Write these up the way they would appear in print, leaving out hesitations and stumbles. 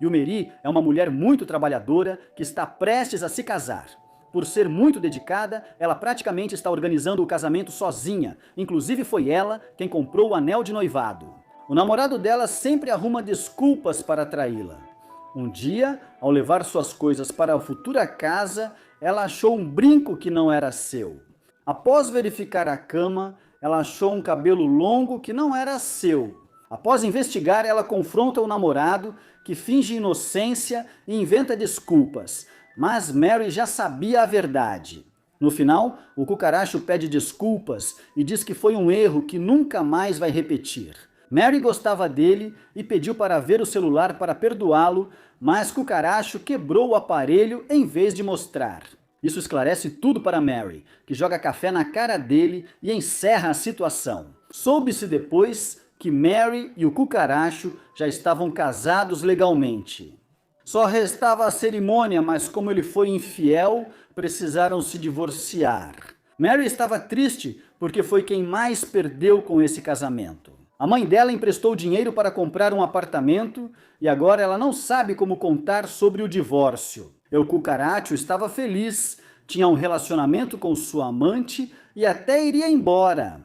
Yumeri é uma mulher muito trabalhadora que está prestes a se casar. Por ser muito dedicada, ela praticamente está organizando o casamento sozinha. Inclusive foi ela quem comprou o anel de noivado. O namorado dela sempre arruma desculpas para traí-la. Um dia, ao levar suas coisas para a futura casa, ela achou um brinco que não era seu. Após verificar a cama, ela achou um cabelo longo que não era seu. Após investigar, ela confronta o namorado, que finge inocência e inventa desculpas. Mas Mary já sabia a verdade. No final, o cucaracho pede desculpas e diz que foi um erro que nunca mais vai repetir. Mary gostava dele e pediu para ver o celular para perdoá-lo, mas Cucaracho quebrou o aparelho em vez de mostrar. Isso esclarece tudo para Mary, que joga café na cara dele e encerra a situação. Soube-se depois que Mary e o Cucaracho já estavam casados legalmente. Só restava a cerimônia, mas como ele foi infiel, precisaram se divorciar. Mary estava triste porque foi quem mais perdeu com esse casamento. A mãe dela emprestou dinheiro para comprar um apartamento e agora ela não sabe como contar sobre o divórcio. O Cucaracho estava feliz, tinha um relacionamento com sua amante e até iria embora.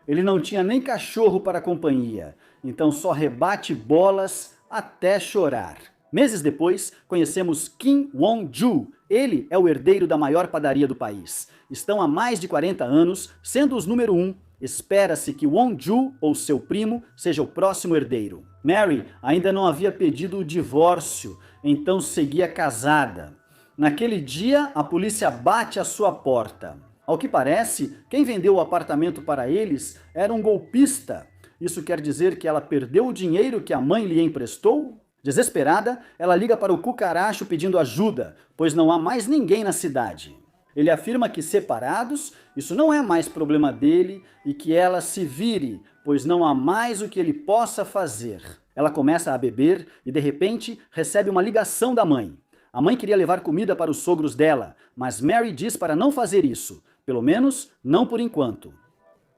Ele não tinha nem cachorro para companhia, então só rebate bolas até chorar. Meses depois, conhecemos Kim Won-ju. Ele é o herdeiro da maior padaria do país. Estão há mais de 40 anos, sendo os número 1. Espera-se que Won-ju, ou seu primo, seja o próximo herdeiro. Mary ainda não havia pedido o divórcio, então seguia casada. Naquele dia, a polícia bate à sua porta. Ao que parece, quem vendeu o apartamento para eles era um golpista. Isso quer dizer que ela perdeu o dinheiro que a mãe lhe emprestou? Desesperada, ela liga para o Cucaracho pedindo ajuda, pois não há mais ninguém na cidade. Ele afirma que separados, isso não é mais problema dele e que ela se vire, pois não há mais o que ele possa fazer. Ela começa a beber e de repente recebe uma ligação da mãe. A mãe queria levar comida para os sogros dela, mas Mary diz para não fazer isso, pelo menos não por enquanto.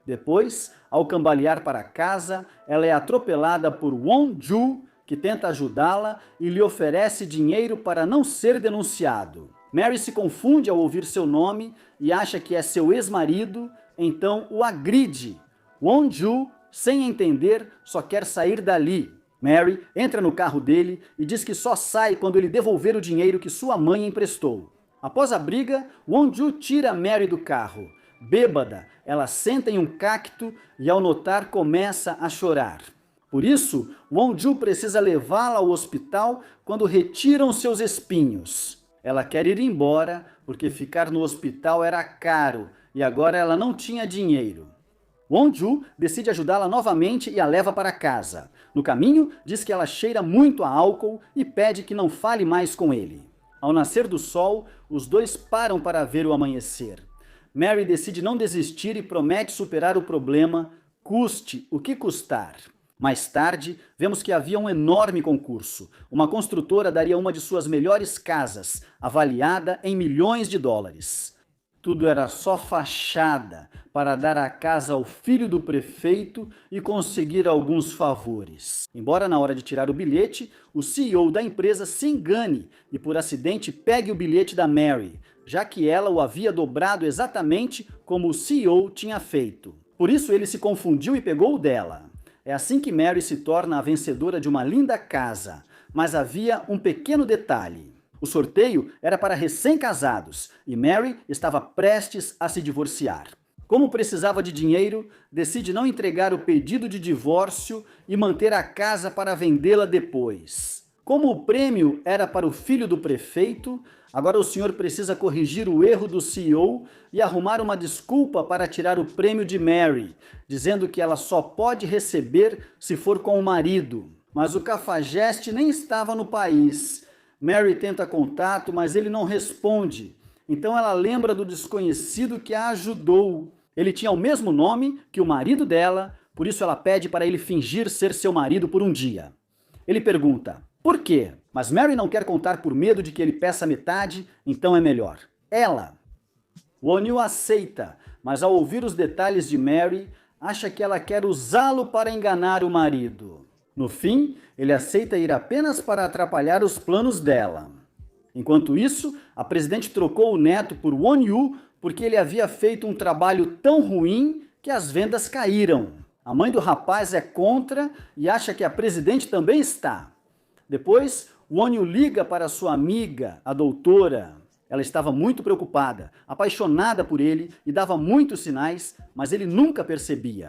Depois, ao cambalear para casa, ela é atropelada por Won-ju, que tenta ajudá-la e lhe oferece dinheiro para não ser denunciado. Mary se confunde ao ouvir seu nome e acha que é seu ex-marido, então o agride. Won-ju, sem entender, só quer sair dali. Mary entra no carro dele e diz que só sai quando ele devolver o dinheiro que sua mãe emprestou. Após a briga, Won-ju tira Mary do carro. Bêbada, ela senta em um cacto e ao notar começa a chorar. Por isso, Won-ju precisa levá-la ao hospital quando retiram seus espinhos. Ela quer ir embora porque ficar no hospital era caro e agora ela não tinha dinheiro. Won-ju decide ajudá-la novamente e a leva para casa. No caminho, diz que ela cheira muito a álcool e pede que não fale mais com ele. Ao nascer do sol, os dois param para ver o amanhecer. Mary decide não desistir e promete superar o problema, custe o que custar. Mais tarde, vemos que havia um enorme concurso. Uma construtora daria uma de suas melhores casas, avaliada em milhões de dólares. Tudo era só fachada para dar a casa ao filho do prefeito e conseguir alguns favores. Embora na hora de tirar o bilhete, o CEO da empresa se engane e por acidente pegue o bilhete da Mary, já que ela o havia dobrado exatamente como o CEO tinha feito. Por isso ele se confundiu e pegou o dela. É assim que Mary se torna a vencedora de uma linda casa, mas havia um pequeno detalhe. O sorteio era para recém-casados e Mary estava prestes a se divorciar. Como precisava de dinheiro, decide não entregar o pedido de divórcio e manter a casa para vendê-la depois. Como o prêmio era para o filho do prefeito, agora o senhor precisa corrigir o erro do CEO e arrumar uma desculpa para tirar o prêmio de Mary, dizendo que ela só pode receber se for com o marido. Mas o cafajeste nem estava no país. Mary tenta contato, mas ele não responde. Então ela lembra do desconhecido que a ajudou. Ele tinha o mesmo nome que o marido dela, por isso ela pede para ele fingir ser seu marido por um dia. Ele pergunta, por quê? Mas Mary não quer contar por medo de que ele peça metade, então é melhor. Ela. Won-ju aceita, mas ao ouvir os detalhes de Mary, acha que ela quer usá-lo para enganar o marido. No fim, ele aceita ir apenas para atrapalhar os planos dela. Enquanto isso, a presidente trocou o neto por Won-yu porque ele havia feito um trabalho tão ruim que as vendas caíram. A mãe do rapaz é contra e acha que a presidente também está. Depois, Won-yu liga para sua amiga, a doutora. Ela estava muito preocupada, apaixonada por ele e dava muitos sinais, mas ele nunca percebia.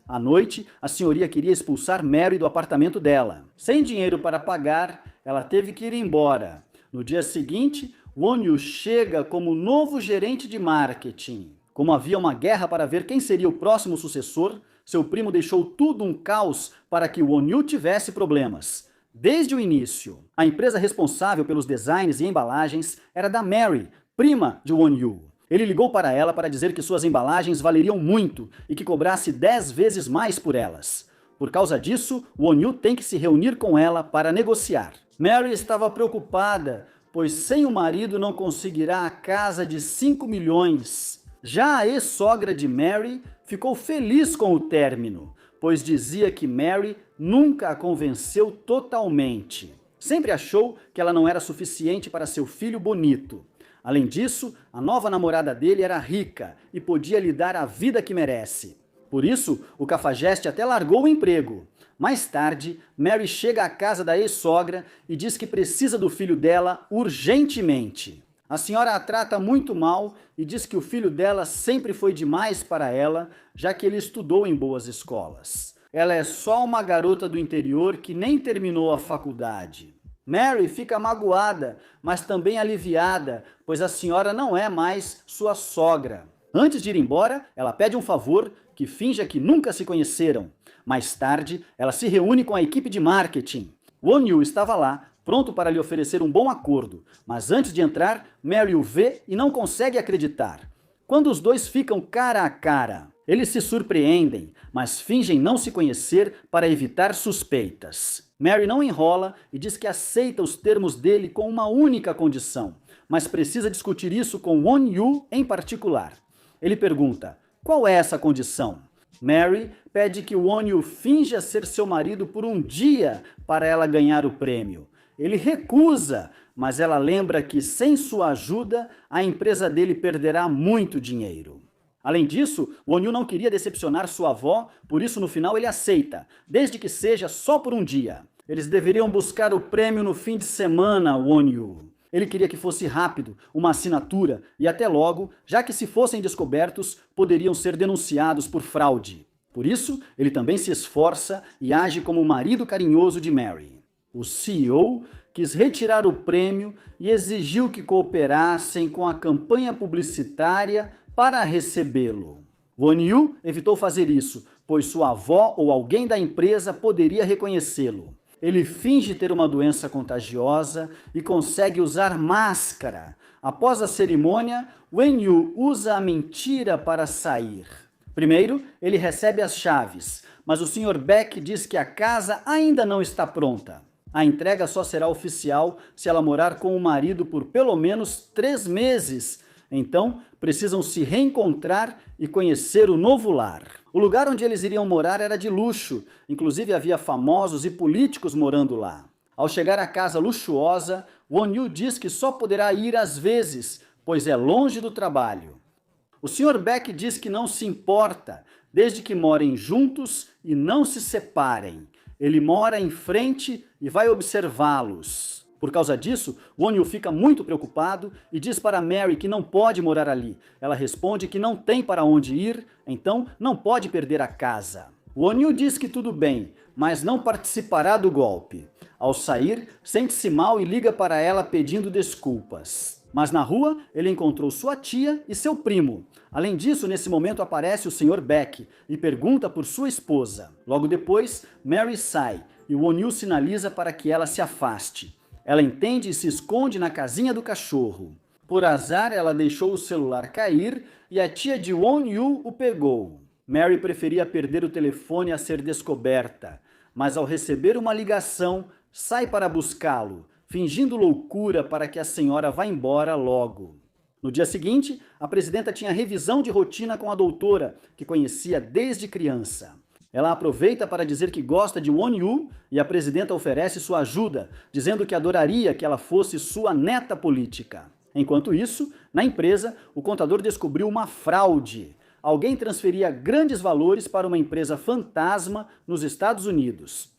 À noite, a senhoria queria expulsar Mary do apartamento dela. Sem dinheiro para pagar, ela teve que ir embora. No dia seguinte, Won-yu chega como novo gerente de marketing. Como havia uma guerra para ver quem seria o próximo sucessor, seu primo deixou tudo um caos para que Won-yu tivesse problemas. Desde o início, a empresa responsável pelos designs e embalagens era da Mary, prima de Won-yu. Ele ligou para ela para dizer que suas embalagens valeriam muito e que cobrasse 10 vezes mais por elas. Por causa disso, Won-yu tem que se reunir com ela para negociar. Mary estava preocupada, pois sem o marido não conseguirá a casa de 5 milhões. Já a ex-sogra de Mary ficou feliz com o término, pois dizia que Mary nunca a convenceu totalmente. Sempre achou que ela não era suficiente para seu filho bonito. Além disso, a nova namorada dele era rica e podia lhe dar a vida que merece. Por isso, o cafajeste até largou o emprego. Mais tarde, Mary chega à casa da ex-sogra e diz que precisa do filho dela urgentemente. A senhora a trata muito mal e diz que o filho dela sempre foi demais para ela, já que ele estudou em boas escolas. Ela é só uma garota do interior que nem terminou a faculdade. Mary fica magoada, mas também aliviada, pois a senhora não é mais sua sogra. Antes de ir embora, ela pede um favor que finja que nunca se conheceram. Mais tarde, ela se reúne com a equipe de marketing. Won-yu estava lá, pronto para lhe oferecer um bom acordo, mas antes de entrar, Mary o vê e não consegue acreditar. Quando os dois ficam cara a cara, eles se surpreendem, mas fingem não se conhecer para evitar suspeitas. Mary não enrola e diz que aceita os termos dele com uma única condição, mas precisa discutir isso com Won-yu em particular. Ele pergunta: qual é essa condição? Mary pede que Won-yu finja ser seu marido por um dia para ela ganhar o prêmio. Ele recusa, mas ela lembra que sem sua ajuda, a empresa dele perderá muito dinheiro. Além disso, Won-yu não queria decepcionar sua avó, por isso no final ele aceita, desde que seja só por um dia. Eles deveriam buscar o prêmio no fim de semana, Won-yu. Ele queria que fosse rápido, uma assinatura, e até logo, já que se fossem descobertos, poderiam ser denunciados por fraude. Por isso, ele também se esforça e age como o marido carinhoso de Mary. O CEO quis retirar o prêmio e exigiu que cooperassem com a campanha publicitária para recebê-lo. Won-yu evitou fazer isso, pois sua avó ou alguém da empresa poderia reconhecê-lo. Ele finge ter uma doença contagiosa e consegue usar máscara. Após a cerimônia, Won-yu usa a mentira para sair. Primeiro, ele recebe as chaves, mas o Sr. Beck diz que a casa ainda não está pronta. A entrega só será oficial se ela morar com o marido por pelo menos 3 meses. Então, precisam se reencontrar e conhecer o novo lar. O lugar onde eles iriam morar era de luxo, inclusive havia famosos e políticos morando lá. Ao chegar à casa luxuosa, Won-yu diz que só poderá ir às vezes, pois é longe do trabalho. O Sr. Beck diz que não se importa, desde que morem juntos e não se separem. Ele mora em frente e vai observá-los. Por causa disso, Won-yu fica muito preocupado e diz para Mary que não pode morar ali. Ela responde que não tem para onde ir, então não pode perder a casa. Won-yu diz que tudo bem, mas não participará do golpe. Ao sair, sente-se mal e liga para ela pedindo desculpas. Mas na rua, ele encontrou sua tia e seu primo. Além disso, nesse momento aparece o Sr. Beck e pergunta por sua esposa. Logo depois, Mary sai e Won-yu sinaliza para que ela se afaste. Ela entende e se esconde na casinha do cachorro. Por azar, ela deixou o celular cair e a tia de Won-yu o pegou. Mary preferia perder o telefone a ser descoberta, mas ao receber uma ligação, sai para buscá-lo, fingindo loucura para que a senhora vá embora logo. No dia seguinte, a presidenta tinha revisão de rotina com a doutora, que conhecia desde criança. Ela aproveita para dizer que gosta de Won-yu e a presidenta oferece sua ajuda, dizendo que adoraria que ela fosse sua neta política. Enquanto isso, na empresa, o contador descobriu uma fraude. Alguém transferia grandes valores para uma empresa fantasma nos Estados Unidos.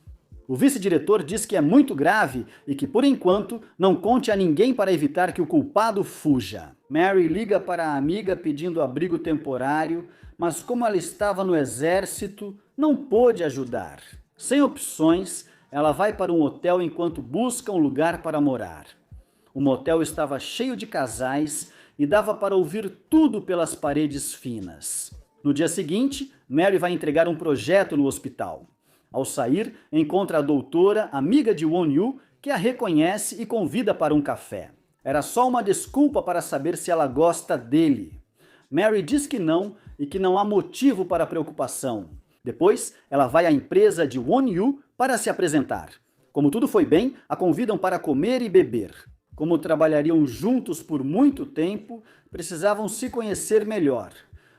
O vice-diretor diz que é muito grave e que, por enquanto, não conte a ninguém para evitar que o culpado fuja. Mary liga para a amiga pedindo abrigo temporário, mas como ela estava no exército, não pôde ajudar. Sem opções, ela vai para um hotel enquanto busca um lugar para morar. O motel estava cheio de casais e dava para ouvir tudo pelas paredes finas. No dia seguinte, Mary vai entregar um projeto no hospital. Ao sair, encontra a doutora, amiga de Won-yu, que a reconhece e convida para um café. Era só uma desculpa para saber se ela gosta dele. Mary diz que não e que não há motivo para preocupação. Depois, ela vai à empresa de Won-yu para se apresentar. Como tudo foi bem, a convidam para comer e beber. Como trabalhariam juntos por muito tempo, precisavam se conhecer melhor.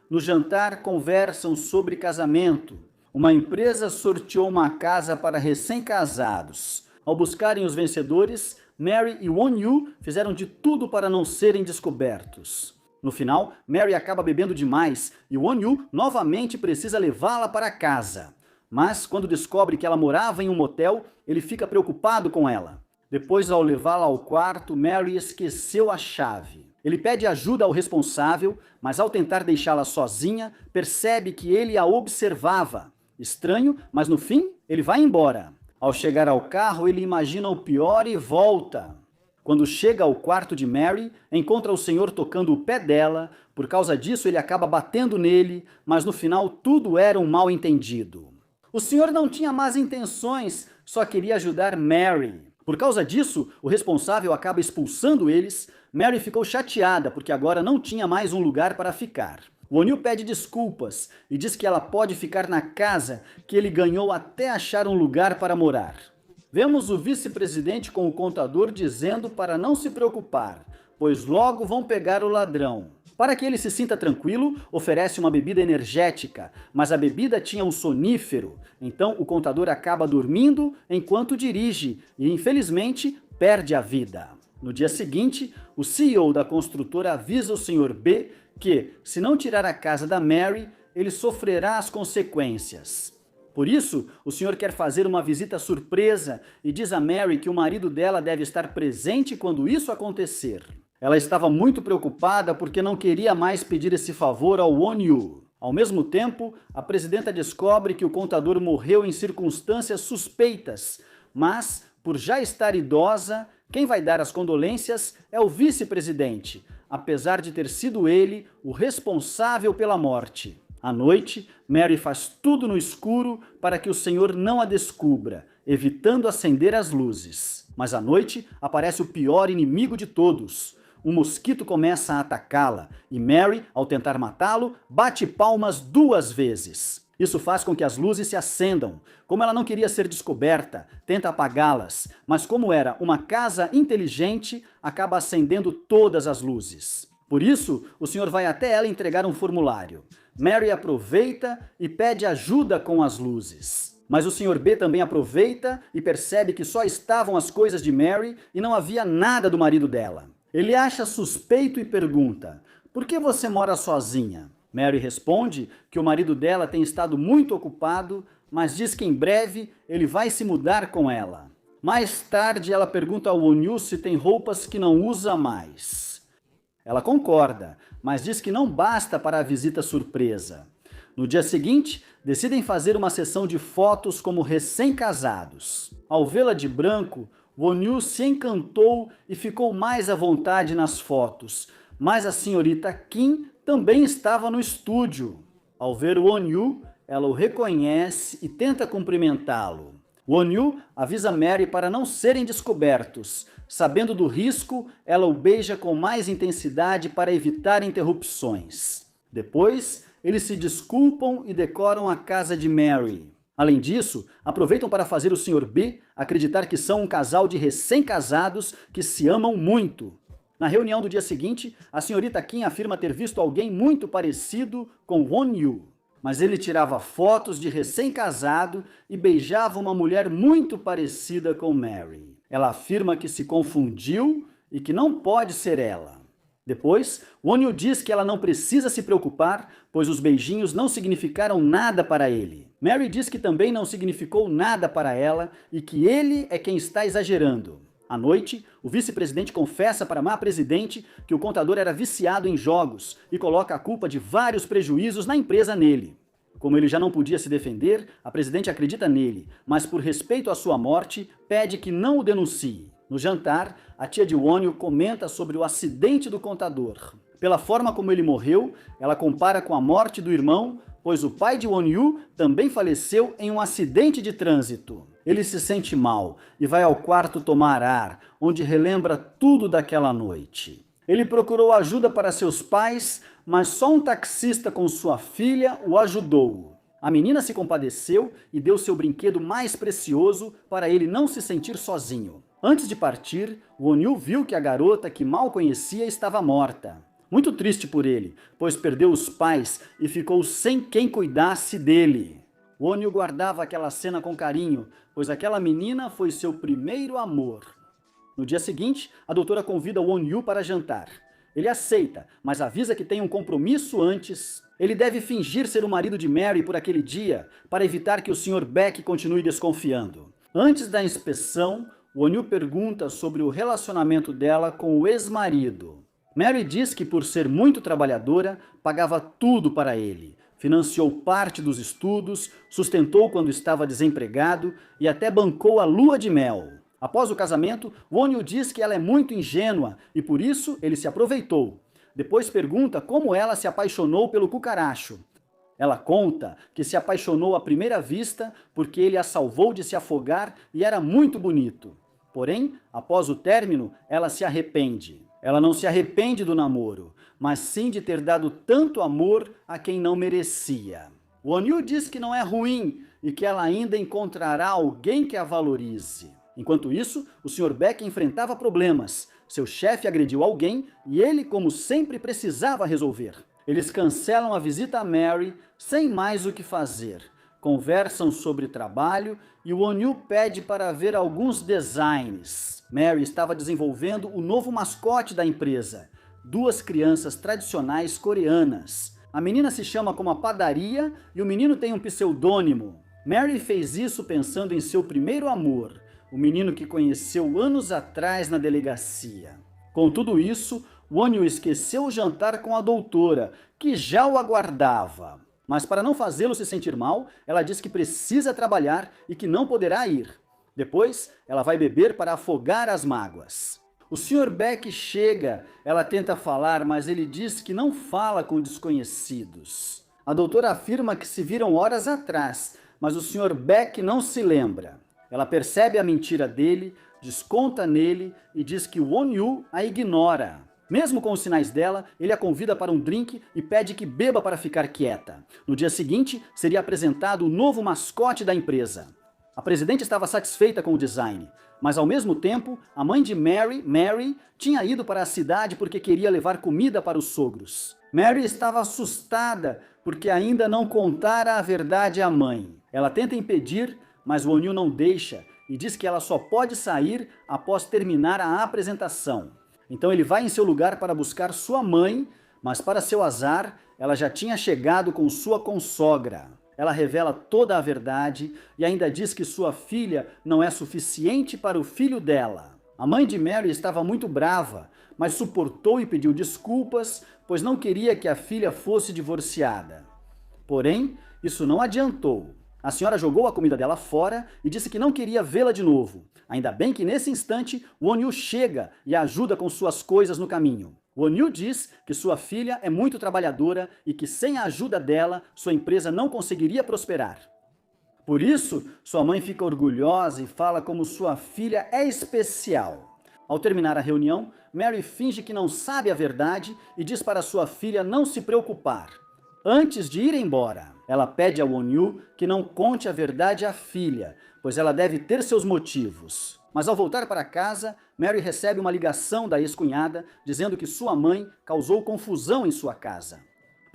No jantar, conversam sobre casamento. Uma empresa sorteou uma casa para recém-casados. Ao buscarem os vencedores, Mary e Won-yu fizeram de tudo para não serem descobertos. No final, Mary acaba bebendo demais e Won-yu novamente precisa levá-la para casa. Mas, quando descobre que ela morava em um motel, ele fica preocupado com ela. Depois, ao levá-la ao quarto, Mary esqueceu a chave. Ele pede ajuda ao responsável, mas ao tentar deixá-la sozinha, percebe que ele a observava. Estranho, mas no fim, ele vai embora. Ao chegar ao carro, ele imagina o pior e volta. Quando chega ao quarto de Mary, encontra o senhor tocando o pé dela. Por causa disso, ele acaba batendo nele, mas no final tudo era um mal-entendido. O senhor não tinha más intenções, só queria ajudar Mary. Por causa disso, o responsável acaba expulsando eles. Mary ficou chateada porque agora não tinha mais um lugar para ficar. Won-yu pede desculpas e diz que ela pode ficar na casa que ele ganhou até achar um lugar para morar. Vemos o vice-presidente com o contador dizendo para não se preocupar, pois logo vão pegar o ladrão. Para que ele se sinta tranquilo, oferece uma bebida energética, mas a bebida tinha um sonífero, então o contador acaba dormindo enquanto dirige e, infelizmente, perde a vida. No dia seguinte, o CEO da construtora avisa o Sr. B que, se não tirar a casa da Mary, ele sofrerá as consequências. Por isso, o senhor quer fazer uma visita surpresa e diz a Mary que o marido dela deve estar presente quando isso acontecer. Ela estava muito preocupada porque não queria mais pedir esse favor ao Won-yu. Ao mesmo tempo, a presidenta descobre que o contador morreu em circunstâncias suspeitas, mas, por já estar idosa, quem vai dar as condolências é o vice-presidente, apesar de ter sido ele o responsável pela morte. À noite, Mary faz tudo no escuro para que o senhor não a descubra, evitando acender as luzes. Mas à noite aparece o pior inimigo de todos. Um mosquito começa a atacá-la e Mary, ao tentar matá-lo, bate palmas 2 vezes. Isso faz com que as luzes se acendam. Como ela não queria ser descoberta, tenta apagá-las, mas como era uma casa inteligente, acaba acendendo todas as luzes. Por isso, o senhor vai até ela entregar um formulário. Mary aproveita e pede ajuda com as luzes. Mas o Sr. B também aproveita e percebe que só estavam as coisas de Mary e não havia nada do marido dela. Ele acha suspeito e pergunta: "Por que você mora sozinha?" Mary responde que o marido dela tem estado muito ocupado, mas diz que em breve ele vai se mudar com ela. Mais tarde ela pergunta ao Won-yu se tem roupas que não usa mais. Ela concorda, mas diz que não basta para a visita surpresa. No dia seguinte, decidem fazer uma sessão de fotos como recém-casados. Ao vê-la de branco, Won-yu se encantou e ficou mais à vontade nas fotos, mas a senhorita Kim também estava no estúdio. Ao ver Won-yu, ela o reconhece e tenta cumprimentá-lo. Won-yu avisa Mary para não serem descobertos. Sabendo do risco, ela o beija com mais intensidade para evitar interrupções. Depois, eles se desculpam e decoram a casa de Mary. Além disso, aproveitam para fazer o Sr. B acreditar que são um casal de recém-casados que se amam muito. Na reunião do dia seguinte, a senhorita Kim afirma ter visto alguém muito parecido com Won-yu. mas ele tirava fotos de recém-casado e beijava uma mulher muito parecida com Mary. Ela afirma que se confundiu e que não pode ser ela. Depois, Won-Yu diz que ela não precisa se preocupar, pois os beijinhos não significaram nada para ele. Mary diz que também não significou nada para ela e que ele é quem está exagerando. À noite, o vice-presidente confessa para a má presidente que o contador era viciado em jogos e coloca a culpa de vários prejuízos na empresa nele. Como ele já não podia se defender, a presidente acredita nele, mas por respeito à sua morte, pede que não o denuncie. No jantar, a tia de Won-Yu comenta sobre o acidente do contador. Pela forma como ele morreu, ela compara com a morte do irmão, pois o pai de Won-Yu também faleceu em um acidente de trânsito. Ele se sente mal e vai ao quarto tomar ar, onde relembra tudo daquela noite. Ele procurou ajuda para seus pais, mas só um taxista com sua filha o ajudou. A menina se compadeceu e deu seu brinquedo mais precioso para ele não se sentir sozinho. Antes de partir, Won-Yu viu que a garota que mal conhecia estava morta. Muito triste por ele, pois perdeu os pais e ficou sem quem cuidasse dele. Won-Yu guardava aquela cena com carinho, pois aquela menina foi seu primeiro amor. No dia seguinte, a doutora convida Won-Yu para jantar. Ele aceita, mas avisa que tem um compromisso antes. Ele deve fingir ser o marido de Mary por aquele dia, para evitar que o Sr. Beck continue desconfiando. Antes da inspeção, Won-Yu pergunta sobre o relacionamento dela com o ex-marido. Mary diz que por ser muito trabalhadora, pagava tudo para ele. Financiou parte dos estudos, sustentou quando estava desempregado e até bancou a lua de mel. Após o casamento, Won-Yu diz que ela é muito ingênua e por isso ele se aproveitou. Depois pergunta como ela se apaixonou pelo cucaracho. Ela conta que se apaixonou à primeira vista porque ele a salvou de se afogar e era muito bonito. Porém, após o término, ela se arrepende. Ela não se arrepende do namoro, mas sim de ter dado tanto amor a quem não merecia. Won-Yu diz que não é ruim e que ela ainda encontrará alguém que a valorize. Enquanto isso, o Sr. Beck enfrentava problemas. Seu chefe agrediu alguém e ele, como sempre, precisava resolver. Eles cancelam a visita a Mary sem mais o que fazer. Conversam sobre trabalho e Won-Yu pede para ver alguns designs. Mary estava desenvolvendo o novo mascote da empresa, 2 crianças tradicionais coreanas. A menina se chama como a padaria e o menino tem um pseudônimo. Mary fez isso pensando em seu primeiro amor, o menino que conheceu anos atrás na delegacia. Com tudo isso, Won-Yu esqueceu o jantar com a doutora, que já o aguardava. Mas para não fazê-lo se sentir mal, ela diz que precisa trabalhar e que não poderá ir. Depois, ela vai beber para afogar as mágoas. O Sr. Beck chega, ela tenta falar, mas ele diz que não fala com desconhecidos. A doutora afirma que se viram horas atrás, mas o Sr. Beck não se lembra. Ela percebe a mentira dele, desconta nele e diz que Won-Yu a ignora. Mesmo com os sinais dela, ele a convida para um drink e pede que beba para ficar quieta. No dia seguinte, seria apresentado o novo mascote da empresa. A presidente estava satisfeita com o design, mas ao mesmo tempo, a mãe de Mary, tinha ido para a cidade porque queria levar comida para os sogros. Mary estava assustada porque ainda não contara a verdade à mãe. Ela tenta impedir, mas Won-Yu não deixa e diz que ela só pode sair após terminar a apresentação. Então ele vai em seu lugar para buscar sua mãe, mas para seu azar, ela já tinha chegado com sua consogra. Ela revela toda a verdade e ainda diz que sua filha não é suficiente para o filho dela. A mãe de Mary estava muito brava, mas suportou e pediu desculpas, pois não queria que a filha fosse divorciada. Porém, isso não adiantou. A senhora jogou a comida dela fora e disse que não queria vê-la de novo. Ainda bem que nesse instante, Won-Yu chega e a ajuda com suas coisas no caminho. Won-Yu diz que sua filha é muito trabalhadora e que sem a ajuda dela, sua empresa não conseguiria prosperar. Por isso, sua mãe fica orgulhosa e fala como sua filha é especial. Ao terminar a reunião, Mary finge que não sabe a verdade e diz para sua filha não se preocupar. Antes de ir embora, ela pede a Won-Yu que não conte a verdade à filha, pois ela deve ter seus motivos. Mas ao voltar para casa, Mary recebe uma ligação da ex-cunhada dizendo que sua mãe causou confusão em sua casa.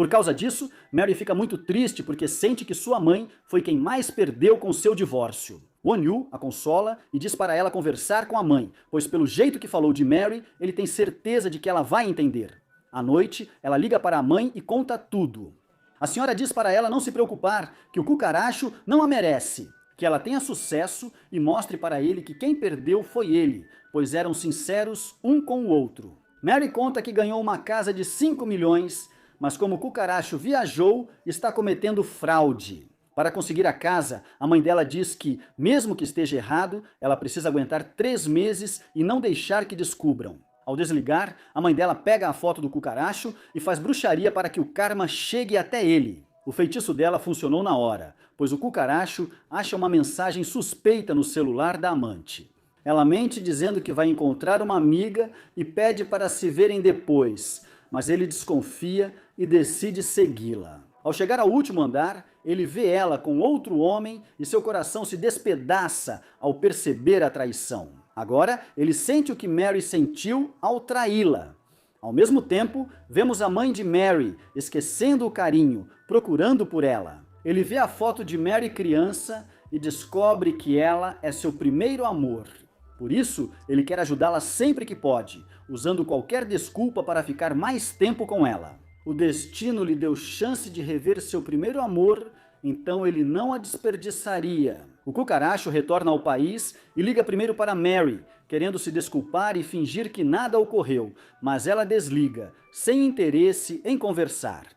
Por causa disso, Mary fica muito triste porque sente que sua mãe foi quem mais perdeu com seu divórcio. Won-yu a consola e diz para ela conversar com a mãe, pois pelo jeito que falou de Mary, ele tem certeza de que ela vai entender. À noite, ela liga para a mãe e conta tudo. A senhora diz para ela não se preocupar, que o cucaracho não a merece, que ela tenha sucesso e mostre para ele que quem perdeu foi ele, pois eram sinceros um com o outro. Mary conta que ganhou uma casa de 5 milhões, mas como o cucaracho viajou, está cometendo fraude. Para conseguir a casa, a mãe dela diz que, mesmo que esteja errado, ela precisa aguentar 3 meses e não deixar que descubram. Ao desligar, a mãe dela pega a foto do cucaracho e faz bruxaria para que o karma chegue até ele. O feitiço dela funcionou na hora, pois o cucaracho acha uma mensagem suspeita no celular da amante. Ela mente dizendo que vai encontrar uma amiga e pede para se verem depois, mas ele desconfia e decide segui-la. Ao chegar ao último andar, ele vê ela com outro homem e seu coração se despedaça ao perceber a traição. Agora, ele sente o que Mary sentiu ao traí-la. Ao mesmo tempo, vemos a mãe de Mary esquecendo o carinho, procurando por ela. Ele vê a foto de Mary criança e descobre que ela é seu primeiro amor. Por isso, ele quer ajudá-la sempre que pode, usando qualquer desculpa para ficar mais tempo com ela. O destino lhe deu chance de rever seu primeiro amor, então ele não a desperdiçaria. O cucaracho retorna ao país e liga primeiro para Mary, querendo se desculpar e fingir que nada ocorreu, mas ela desliga, sem interesse em conversar.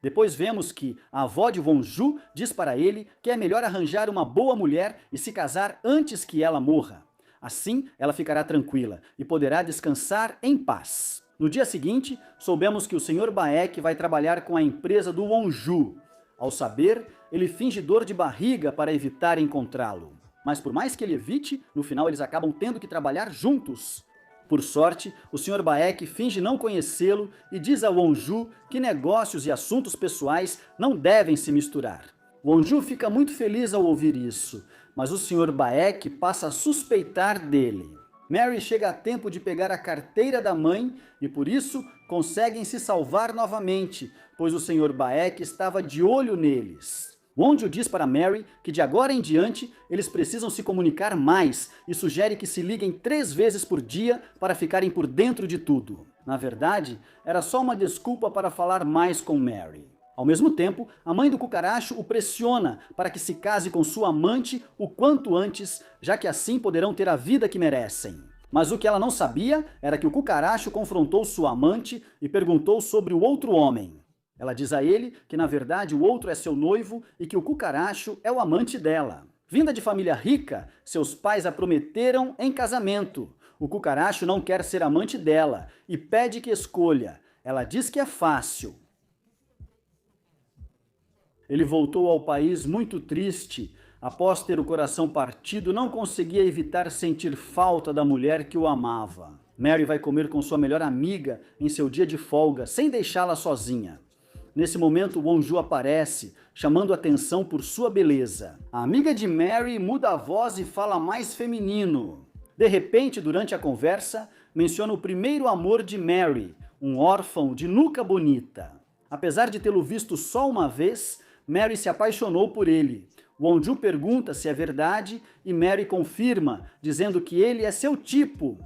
Depois vemos que a avó de Won-ju diz para ele que é melhor arranjar uma boa mulher e se casar antes que ela morra. Assim, ela ficará tranquila e poderá descansar em paz. No dia seguinte, soubemos que o Sr. Baek vai trabalhar com a empresa do Won-ju. Ao saber, ele finge dor de barriga para evitar encontrá-lo. Mas por mais que ele evite, no final eles acabam tendo que trabalhar juntos. Por sorte, o Sr. Baek finge não conhecê-lo e diz a Won-ju que negócios e assuntos pessoais não devem se misturar. Won-ju fica muito feliz ao ouvir isso, mas o Sr. Baek passa a suspeitar dele. Mary chega a tempo de pegar a carteira da mãe e por isso conseguem se salvar novamente, pois o Sr. Baek estava de olho neles. Won-ju diz para Mary que de agora em diante eles precisam se comunicar mais e sugere que se liguem 3 vezes por dia para ficarem por dentro de tudo. Na verdade, era só uma desculpa para falar mais com Mary. Ao mesmo tempo, a mãe do cucaracho o pressiona para que se case com sua amante o quanto antes, já que assim poderão ter a vida que merecem. Mas o que ela não sabia era que o cucaracho confrontou sua amante e perguntou sobre o outro homem. Ela diz a ele que na verdade o outro é seu noivo e que o cucaracho é o amante dela. Vinda de família rica, seus pais a prometeram em casamento. O cucaracho não quer ser amante dela e pede que escolha. Ela diz que é fácil. Ele voltou ao país muito triste. Após ter o coração partido, não conseguia evitar sentir falta da mulher que o amava. Mary vai comer com sua melhor amiga em seu dia de folga, sem deixá-la sozinha. Nesse momento, Won-ju aparece, chamando atenção por sua beleza. A amiga de Mary muda a voz e fala mais feminino. De repente, durante a conversa, menciona o primeiro amor de Mary, um órfão de nuca bonita. Apesar de tê-lo visto só uma vez, Mary se apaixonou por ele. Won-ju pergunta se é verdade e Mary confirma, dizendo que ele é seu tipo.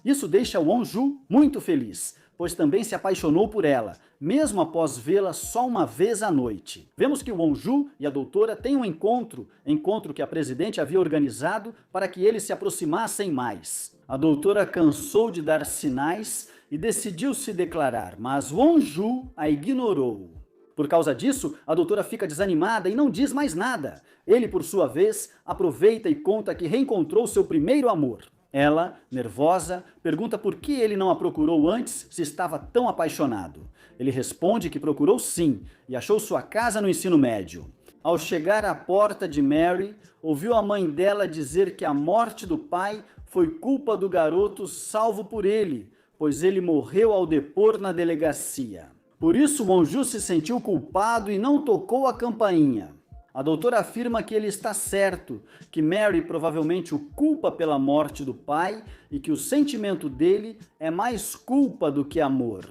Isso deixa Won-ju muito feliz, pois também se apaixonou por ela, mesmo após vê-la só uma vez à noite. Vemos que Won-ju e a doutora têm um encontro que a presidente havia organizado para que eles se aproximassem mais. A doutora cansou de dar sinais e decidiu se declarar, mas Won-ju a ignorou. Por causa disso, a doutora fica desanimada e não diz mais nada. Ele, por sua vez, aproveita e conta que reencontrou seu primeiro amor. Ela, nervosa, pergunta por que ele não a procurou antes se estava tão apaixonado. Ele responde que procurou sim e achou sua casa no ensino médio. Ao chegar à porta de Mary, ouviu a mãe dela dizer que a morte do pai foi culpa do garoto salvo por ele, pois ele morreu ao depor na delegacia. Por isso, Won-ju se sentiu culpado e não tocou a campainha. A doutora afirma que ele está certo, que Mary provavelmente o culpa pela morte do pai e que o sentimento dele é mais culpa do que amor.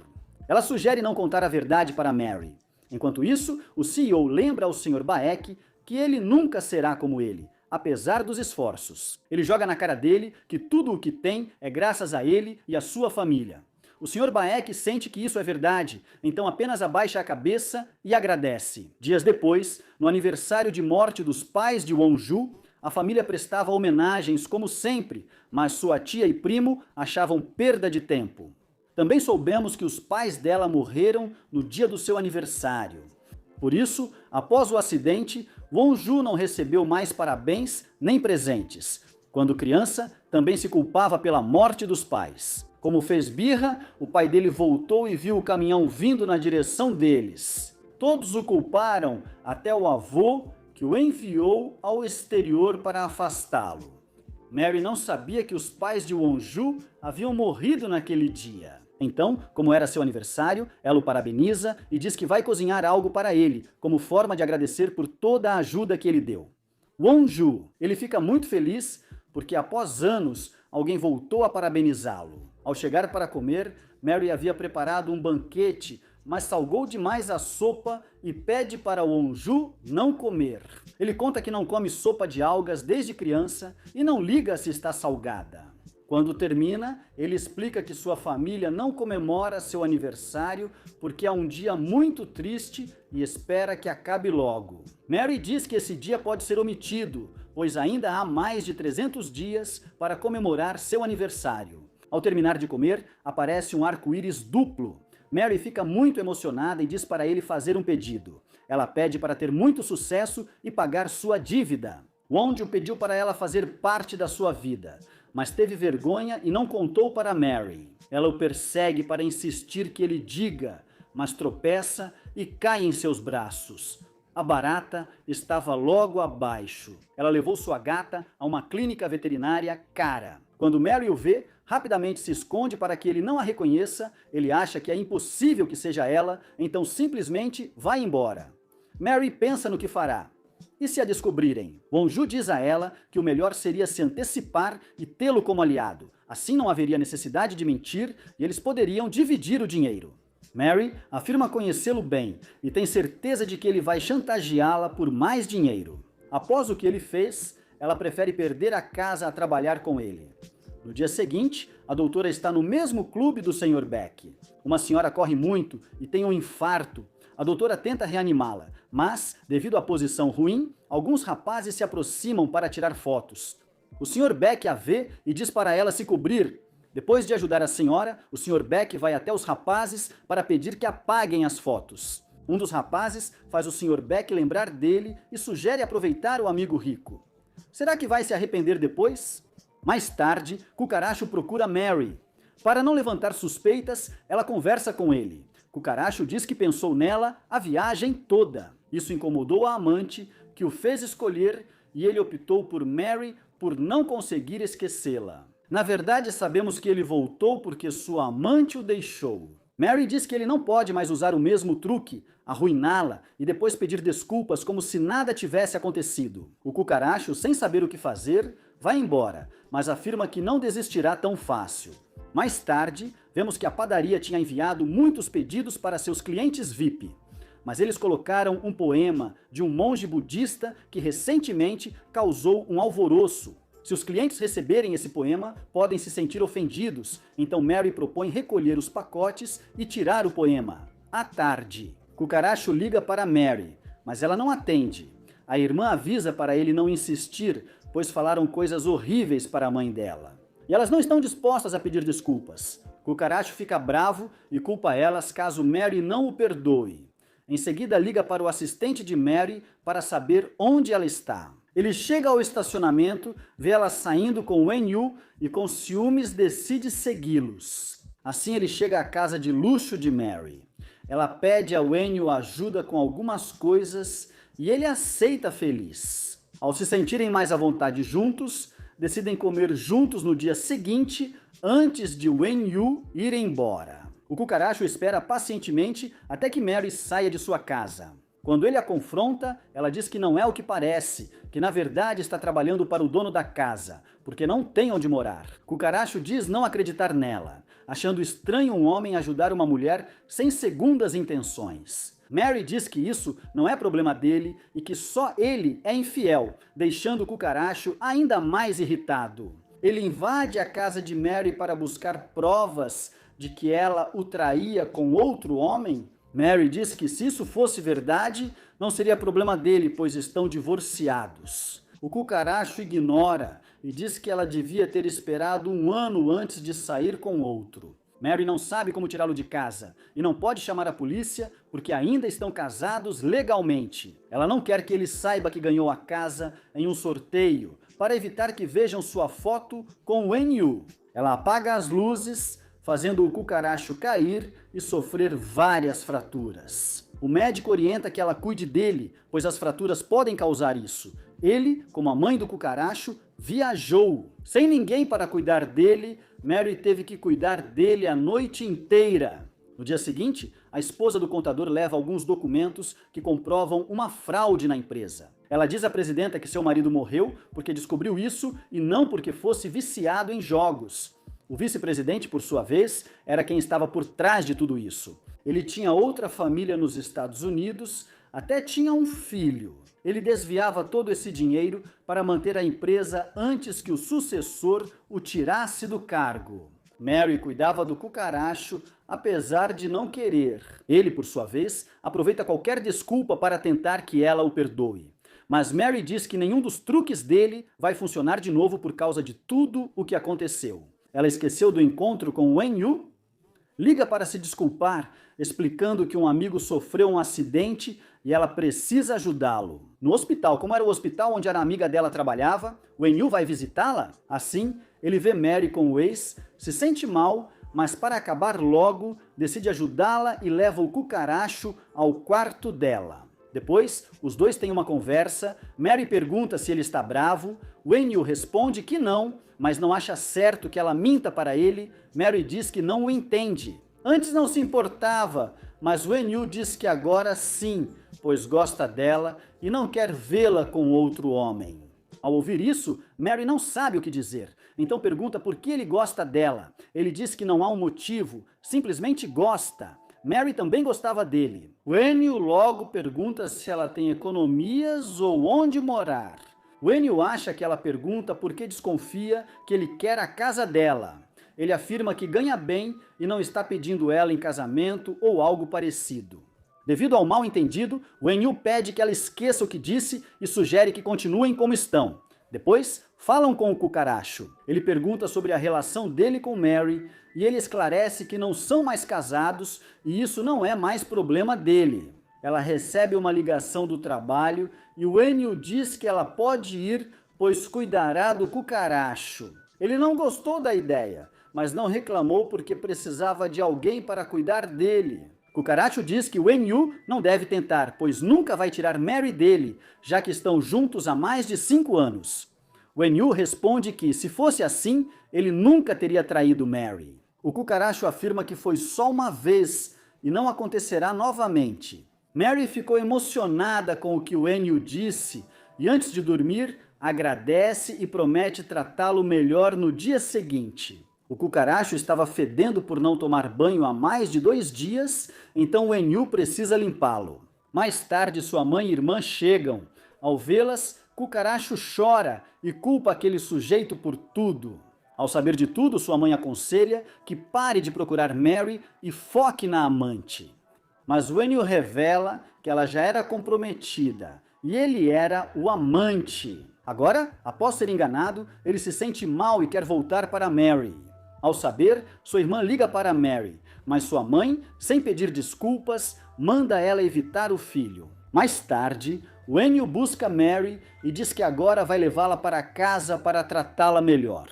Ela sugere não contar a verdade para Mary. Enquanto isso, o CEO lembra ao Sr. Baek que ele nunca será como ele, apesar dos esforços. Ele joga na cara dele que tudo o que tem é graças a ele e a sua família. O Sr. Baek sente que isso é verdade, então apenas abaixa a cabeça e agradece. Dias depois, no aniversário de morte dos pais de Won-ju, a família prestava homenagens como sempre, mas sua tia e primo achavam perda de tempo. Também soubemos que os pais dela morreram no dia do seu aniversário. Por isso, após o acidente, Won-ju não recebeu mais parabéns nem presentes. Quando criança, também se culpava pela morte dos pais. Como fez birra, o pai dele voltou e viu o caminhão vindo na direção deles. Todos o culparam, até o avô, que o enviou ao exterior para afastá-lo. Mary não sabia que os pais de Won-ju haviam morrido naquele dia. Então, como era seu aniversário, ela o parabeniza e diz que vai cozinhar algo para ele, como forma de agradecer por toda a ajuda que ele deu. Won-ju, ele fica muito feliz porque após anos, alguém voltou a parabenizá-lo. Ao chegar para comer, Mary havia preparado um banquete, mas salgou demais a sopa e pede para Won-ju não comer. Ele conta que não come sopa de algas desde criança e não liga se está salgada. Quando termina, ele explica que sua família não comemora seu aniversário porque é um dia muito triste e espera que acabe logo. Mary diz que esse dia pode ser omitido, pois ainda há mais de 300 dias para comemorar seu aniversário. Ao terminar de comer, aparece um arco-íris duplo. Mary fica muito emocionada e diz para ele fazer um pedido. Ela pede para ter muito sucesso e pagar sua dívida. Won-ju pediu para ela fazer parte da sua vida, mas teve vergonha e não contou para Mary. Ela o persegue para insistir que ele diga, mas tropeça e cai em seus braços. A barata estava logo abaixo. Ela levou sua gata a uma clínica veterinária cara. Quando Mary o vê, rapidamente se esconde para que ele não a reconheça. Ele acha que é impossível que seja ela, então simplesmente vai embora. Mary pensa no que fará. E se a descobrirem? Won-ju diz a ela que o melhor seria se antecipar e tê-lo como aliado. Assim não haveria necessidade de mentir e eles poderiam dividir o dinheiro. Mary afirma conhecê-lo bem e tem certeza de que ele vai chantageá-la por mais dinheiro. Após o que ele fez, ela prefere perder a casa a trabalhar com ele. No dia seguinte, a doutora está no mesmo clube do Sr. Baek. Uma senhora corre muito e tem um infarto. A doutora tenta reanimá-la, mas, devido à posição ruim, alguns rapazes se aproximam para tirar fotos. O Sr. Baek a vê e diz para ela se cobrir. Depois de ajudar a senhora, o Sr. Baek vai até os rapazes para pedir que apaguem as fotos. Um dos rapazes faz o Sr. Baek lembrar dele e sugere aproveitar o amigo rico. Será que vai se arrepender depois? Mais tarde, Cucaracho procura Mary. Para não levantar suspeitas, ela conversa com ele. Cucaracho diz que pensou nela a viagem toda. Isso incomodou a amante, que o fez escolher, e ele optou por Mary por não conseguir esquecê-la. Na verdade, sabemos que ele voltou porque sua amante o deixou. Mary diz que ele não pode mais usar o mesmo truque, arruiná-la e depois pedir desculpas como se nada tivesse acontecido. O Cucaracho, sem saber o que fazer, vai embora, mas afirma que não desistirá tão fácil. Mais tarde, vemos que a padaria tinha enviado muitos pedidos para seus clientes VIP, mas eles colocaram um poema de um monge budista que recentemente causou um alvoroço. Se os clientes receberem esse poema, podem se sentir ofendidos, então Mary propõe recolher os pacotes e tirar o poema. À tarde, Cucaracho liga para Mary, mas ela não atende. A irmã avisa para ele não insistir, pois falaram coisas horríveis para a mãe dela. E elas não estão dispostas a pedir desculpas. Cucaracho fica bravo e culpa elas caso Mary não o perdoe. Em seguida liga para o assistente de Mary para saber onde ela está. Ele chega ao estacionamento, vê ela saindo com Wen-yu e com ciúmes decide segui-los. Assim ele chega à casa de luxo de Mary. Ela pede a Wen-yu ajuda com algumas coisas e ele aceita feliz. Ao se sentirem mais à vontade juntos, decidem comer juntos no dia seguinte, antes de Wen-yu ir embora. O Cucaracho espera pacientemente até que Mary saia de sua casa. Quando ele a confronta, ela diz que não é o que parece, que na verdade está trabalhando para o dono da casa, porque não tem onde morar. Cucaracho diz não acreditar nela, achando estranho um homem ajudar uma mulher sem segundas intenções. Mary diz que isso não é problema dele e que só ele é infiel, deixando o cucaracho ainda mais irritado. Ele invade a casa de Mary para buscar provas de que ela o traía com outro homem. Mary diz que se isso fosse verdade, não seria problema dele, pois estão divorciados. O cucaracho ignora e diz que ela devia ter esperado 1 ano antes de sair com outro. Mary não sabe como tirá-lo de casa e não pode chamar a polícia porque ainda estão casados legalmente. Ela não quer que ele saiba que ganhou a casa em um sorteio para evitar que vejam sua foto com Wen-yu. Ela apaga as luzes, fazendo o cucaracho cair e sofrer várias fraturas. O médico orienta que ela cuide dele, pois as fraturas podem causar isso. Ele, como a mãe do cucaracho, viajou. Sem ninguém para cuidar dele, Mary teve que cuidar dele a noite inteira. No dia seguinte, a esposa do contador leva alguns documentos que comprovam uma fraude na empresa. Ela diz à presidenta que seu marido morreu porque descobriu isso e não porque fosse viciado em jogos. O vice-presidente, por sua vez, era quem estava por trás de tudo isso. Ele tinha outra família nos Estados Unidos, até tinha um filho. Ele desviava todo esse dinheiro para manter a empresa antes que o sucessor o tirasse do cargo. Mary cuidava do cucaracho, apesar de não querer. Ele, por sua vez, aproveita qualquer desculpa para tentar que ela o perdoe. Mas Mary diz que nenhum dos truques dele vai funcionar de novo por causa de tudo o que aconteceu. Ela esqueceu do encontro com Wen-yu? Liga para se desculpar, explicando que um amigo sofreu um acidente e ela precisa ajudá-lo. No hospital, como era o hospital onde a amiga dela trabalhava, Wen-yu vai visitá-la? Assim, ele vê Mary com o ex, se sente mal, mas para acabar logo, decide ajudá-la e leva o cucaracho ao quarto dela. Depois, os dois têm uma conversa, Mary pergunta se ele está bravo, Wen-yu responde que não, mas não acha certo que ela minta para ele. Mary diz que não o entende. Antes não se importava, mas Wen-yu diz que agora sim, pois gosta dela e não quer vê-la com outro homem. Ao ouvir isso, Mary não sabe o que dizer, então pergunta por que ele gosta dela. Ele diz que não há um motivo, simplesmente gosta. Mary também gostava dele. Wen-yu logo pergunta se ela tem economias ou onde morar. Wen-yu acha que ela pergunta porque desconfia que ele quer a casa dela. Ele afirma que ganha bem e não está pedindo ela em casamento ou algo parecido. Devido ao mal-entendido, Wen-yu pede que ela esqueça o que disse e sugere que continuem como estão. Depois, falam com o cucaracho. Ele pergunta sobre a relação dele com Mary e ele esclarece que não são mais casados e isso não é mais problema dele. Ela recebe uma ligação do trabalho e Wen-yu diz que ela pode ir, pois cuidará do cucaracho. Ele não gostou da ideia, mas não reclamou porque precisava de alguém para cuidar dele. Cucaracho diz que Wen-yu não deve tentar, pois nunca vai tirar Mary dele, já que estão juntos há mais de 5 anos. Wen-yu responde que, se fosse assim, ele nunca teria traído Mary. O cucaracho afirma que foi só uma vez e não acontecerá novamente. Mary ficou emocionada com o que Wen-yu disse e, antes de dormir, agradece e promete tratá-lo melhor no dia seguinte. O cucaracho estava fedendo por não tomar banho há mais de 2 dias, então Wen-yu precisa limpá-lo. Mais tarde, sua mãe e irmã chegam. Ao vê-las, Cucaracho chora e culpa aquele sujeito por tudo. Ao saber de tudo, sua mãe aconselha que pare de procurar Mary e foque na amante. Mas Wen-yu revela que ela já era comprometida e ele era o amante. Agora, após ser enganado, ele se sente mal e quer voltar para Mary. Ao saber, sua irmã liga para Mary, mas sua mãe, sem pedir desculpas, manda ela evitar o filho. Mais tarde, Wen-yu busca Mary e diz que agora vai levá-la para casa para tratá-la melhor.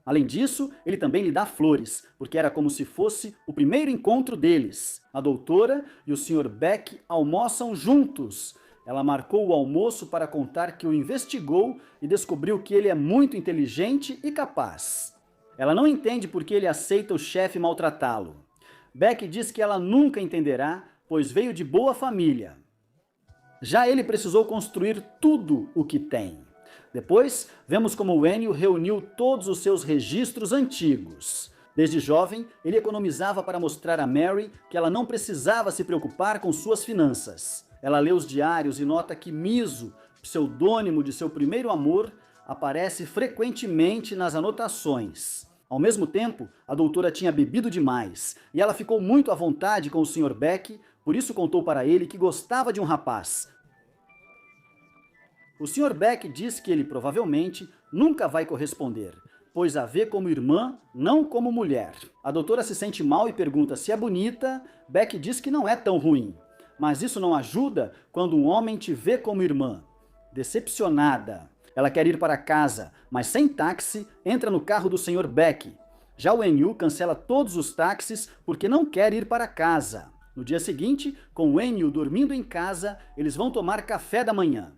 Além disso, ele também lhe dá flores, porque era como se fosse o primeiro encontro deles. A doutora e o Sr. Beck almoçam juntos. Ela marcou o almoço para contar que o investigou e descobriu que ele é muito inteligente e capaz. Ela não entende por que ele aceita o chefe maltratá-lo. Beck diz que ela nunca entenderá, pois veio de boa família. Já ele precisou construir tudo o que tem. Depois, vemos como Wen-yu reuniu todos os seus registros antigos. Desde jovem, ele economizava para mostrar a Mary que ela não precisava se preocupar com suas finanças. Ela lê os diários e nota que Miso, pseudônimo de seu primeiro amor, aparece frequentemente nas anotações. Ao mesmo tempo, a doutora tinha bebido demais e ela ficou muito à vontade com o Sr. Beck, por isso contou para ele que gostava de um rapaz. O Sr. Beck diz que ele provavelmente nunca vai corresponder, pois a vê como irmã, não como mulher. A doutora se sente mal e pergunta se é bonita. Beck diz que não é tão ruim, mas isso não ajuda quando um homem te vê como irmã. Decepcionada, ela quer ir para casa, mas sem táxi, entra no carro do Sr. Beck. Já o Wen-yu cancela todos os táxis porque não quer ir para casa. No dia seguinte, com o Wen-yu dormindo em casa, eles vão tomar café da manhã.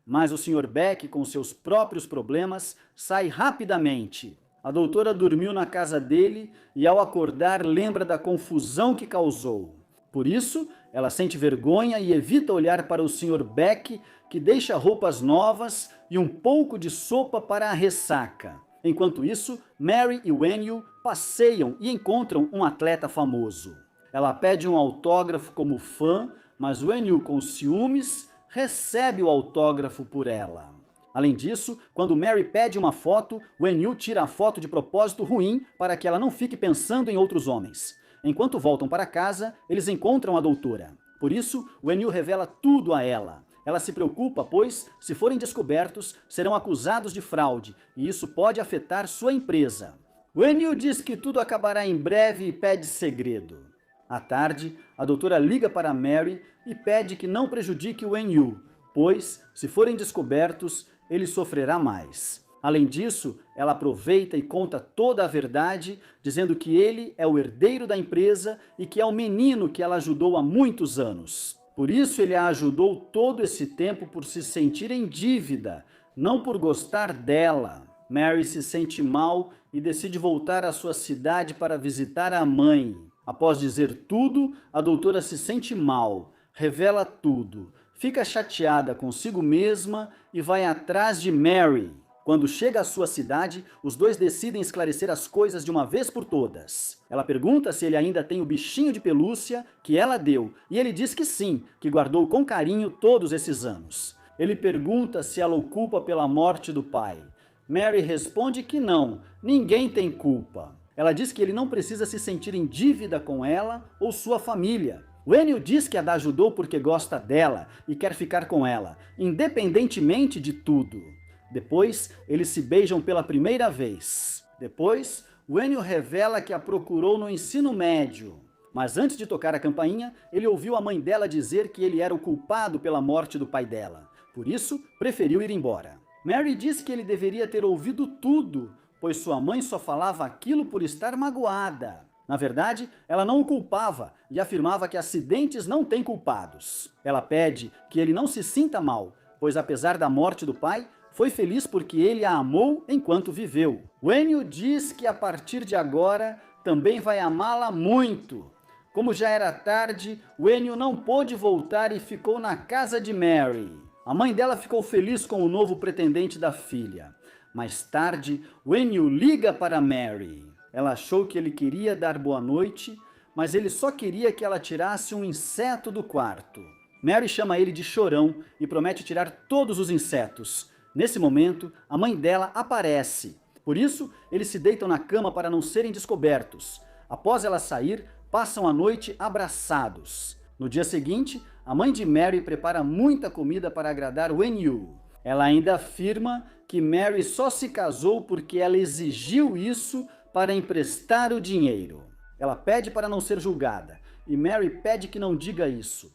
Mas o Sr. Beck, com seus próprios problemas, sai rapidamente. A doutora dormiu na casa dele e, ao acordar, lembra da confusão que causou. Por isso, ela sente vergonha e evita olhar para o Sr. Beck, que deixa roupas novas e um pouco de sopa para a ressaca. Enquanto isso, Mary e Wen-yu passeiam e encontram um atleta famoso. Ela pede um autógrafo como fã, mas Wen-yu, com ciúmes, recebe o autógrafo por ela. Além disso, quando Mary pede uma foto, Wen-yu tira a foto de propósito ruim para que ela não fique pensando em outros homens. Enquanto voltam para casa, eles encontram a doutora. Por isso, Wen-yu revela tudo a ela. Ela se preocupa, pois, se forem descobertos, serão acusados de fraude, e isso pode afetar sua empresa. Wen-yu diz que tudo acabará em breve e pede segredo. À tarde, a doutora liga para Mary e pede que não prejudique o Wen-yu, pois, se forem descobertos, ele sofrerá mais. Além disso, ela aproveita e conta toda a verdade, dizendo que ele é o herdeiro da empresa e que é o menino que ela ajudou há muitos anos. Por isso ele a ajudou todo esse tempo por se sentir em dívida, não por gostar dela. Mary se sente mal e decide voltar à sua cidade para visitar a mãe. Após dizer tudo, a doutora se sente mal, revela tudo, fica chateada consigo mesma e vai atrás de Mary. Quando chega à sua cidade, os dois decidem esclarecer as coisas de uma vez por todas. Ela pergunta se ele ainda tem o bichinho de pelúcia que ela deu, e ele diz que sim, que guardou com carinho todos esses anos. Ele pergunta se ela o culpa pela morte do pai. Mary responde que não, ninguém tem culpa. Ela diz que ele não precisa se sentir em dívida com ela ou sua família. Wen-yu diz que a ajudou porque gosta dela e quer ficar com ela, independentemente de tudo. Depois, eles se beijam pela primeira vez. Depois, Wen-yu revela que a procurou no ensino médio. Mas antes de tocar a campainha, ele ouviu a mãe dela dizer que ele era o culpado pela morte do pai dela. Por isso, preferiu ir embora. Mary diz que ele deveria ter ouvido tudo, pois sua mãe só falava aquilo por estar magoada. Na verdade, ela não o culpava e afirmava que acidentes não têm culpados. Ela pede que ele não se sinta mal, pois apesar da morte do pai, foi feliz porque ele a amou enquanto viveu. Wen-yu diz que a partir de agora também vai amá-la muito. Como já era tarde, Wen-yu não pôde voltar e ficou na casa de Mary. A mãe dela ficou feliz com o novo pretendente da filha. Mais tarde, Wen-yu liga para Mary. Ela achou que ele queria dar boa noite, mas ele só queria que ela tirasse um inseto do quarto. Mary chama ele de chorão e promete tirar todos os insetos. Nesse momento, a mãe dela aparece. Por isso, eles se deitam na cama para não serem descobertos. Após ela sair, passam a noite abraçados. No dia seguinte, a mãe de Mary prepara muita comida para agradar Wen-yu. Ela ainda afirma que Mary só se casou porque ela exigiu isso para emprestar o dinheiro. Ela pede para não ser julgada, e Mary pede que não diga isso.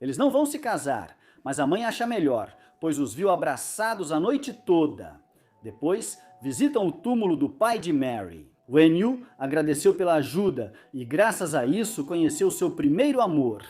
Eles não vão se casar, mas a mãe acha melhor, pois os viu abraçados a noite toda. Depois, visitam o túmulo do pai de Mary. Wen-yu agradeceu pela ajuda e, graças a isso, conheceu seu primeiro amor.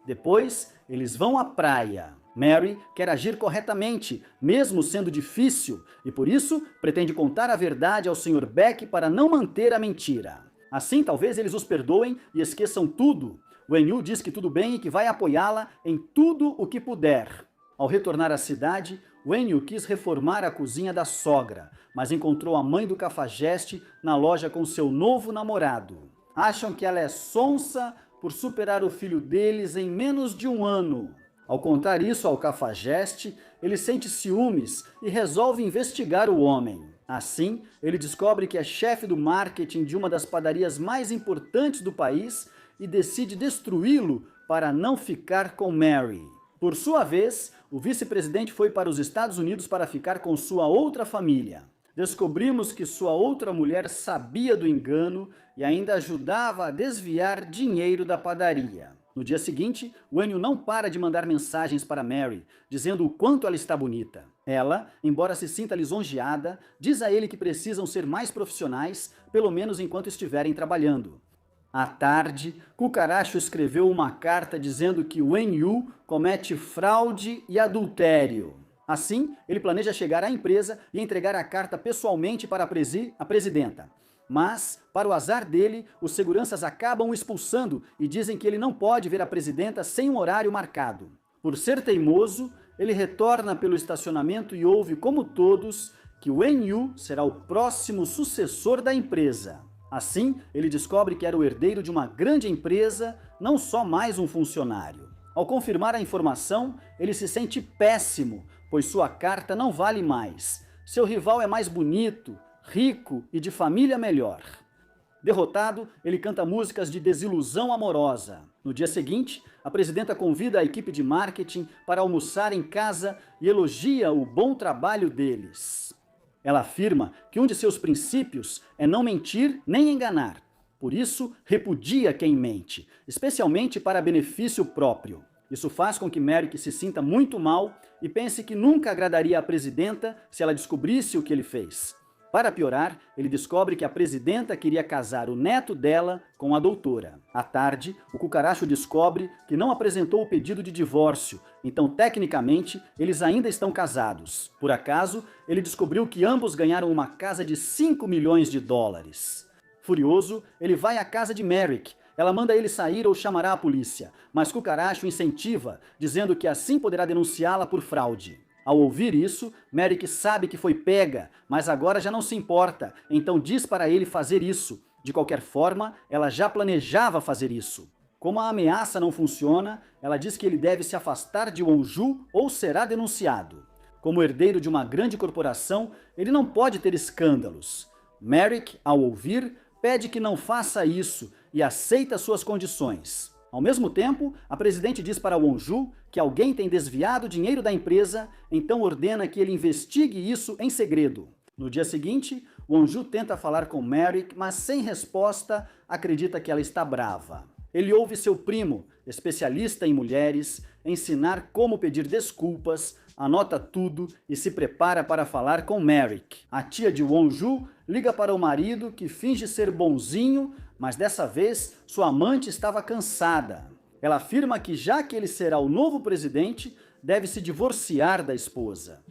Depois, eles vão à praia. Mary quer agir corretamente, mesmo sendo difícil, e por isso pretende contar a verdade ao Sr. Beck para não manter a mentira. Assim, talvez eles os perdoem e esqueçam tudo. Wen-yu diz que tudo bem e que vai apoiá-la em tudo o que puder. Ao retornar à cidade, Wenyu quis reformar a cozinha da sogra, mas encontrou a mãe do cafajeste na loja com seu novo namorado. Acham que ela é sonsa por superar o filho deles em menos de um ano. Ao contar isso ao cafajeste, ele sente ciúmes e resolve investigar o homem. Assim, ele descobre que é chefe do marketing de uma das padarias mais importantes do país e decide destruí-lo para não ficar com Mary. Por sua vez, o vice-presidente foi para os Estados Unidos para ficar com sua outra família. Descobrimos que sua outra mulher sabia do engano e ainda ajudava a desviar dinheiro da padaria. No dia seguinte, Wenyu não para de mandar mensagens para Mary, dizendo o quanto ela está bonita. Ela, embora se sinta lisonjeada, diz a ele que precisam ser mais profissionais, pelo menos enquanto estiverem trabalhando. À tarde, Cucaracho escreveu uma carta dizendo que Wenyu comete fraude e adultério. Assim, ele planeja chegar à empresa e entregar a carta pessoalmente para a presidenta. Mas, para o azar dele, os seguranças acabam o expulsando e dizem que ele não pode ver a presidenta sem um horário marcado. Por ser teimoso, ele retorna pelo estacionamento e ouve, como todos, que Wenyu será o próximo sucessor da empresa. Assim, ele descobre que era o herdeiro de uma grande empresa, não só mais um funcionário. Ao confirmar a informação, ele se sente péssimo, pois sua carta não vale mais. Seu rival é mais bonito, rico e de família melhor. Derrotado, ele canta músicas de desilusão amorosa. No dia seguinte, a presidenta convida a equipe de marketing para almoçar em casa e elogia o bom trabalho deles. Ela afirma que um de seus princípios é não mentir nem enganar. Por isso, repudia quem mente, especialmente para benefício próprio. Isso faz com que Merrick se sinta muito mal e pense que nunca agradaria à presidenta se ela descobrisse o que ele fez. Para piorar, ele descobre que a presidenta queria casar o neto dela com a doutora. À tarde, o Cucaracho descobre que não apresentou o pedido de divórcio, então tecnicamente eles ainda estão casados. Por acaso, ele descobriu que ambos ganharam uma casa de 5 milhões de dólares. Furioso, ele vai à casa de Merrick. Ela manda ele sair ou chamará a polícia, mas Cucaracho incentiva, dizendo que assim poderá denunciá-la por fraude. Ao ouvir isso, Merrick sabe que foi pega, mas agora já não se importa, então diz para ele fazer isso. De qualquer forma, ela já planejava fazer isso. Como a ameaça não funciona, ela diz que ele deve se afastar de Wonju ou será denunciado. Como herdeiro de uma grande corporação, ele não pode ter escândalos. Merrick, ao ouvir, pede que não faça isso e aceita suas condições. Ao mesmo tempo, a presidente diz para Wonju que alguém tem desviado o dinheiro da empresa, então ordena que ele investigue isso em segredo. No dia seguinte, Wonju tenta falar com Merrick, mas sem resposta, acredita que ela está brava. Ele ouve seu primo, especialista em mulheres, ensinar como pedir desculpas, anota tudo e se prepara para falar com Merrick. A tia de Wonju liga para o marido, que finge ser bonzinho, mas dessa vez sua amante estava cansada. Ela afirma que já que ele será o novo presidente, deve se divorciar da esposa.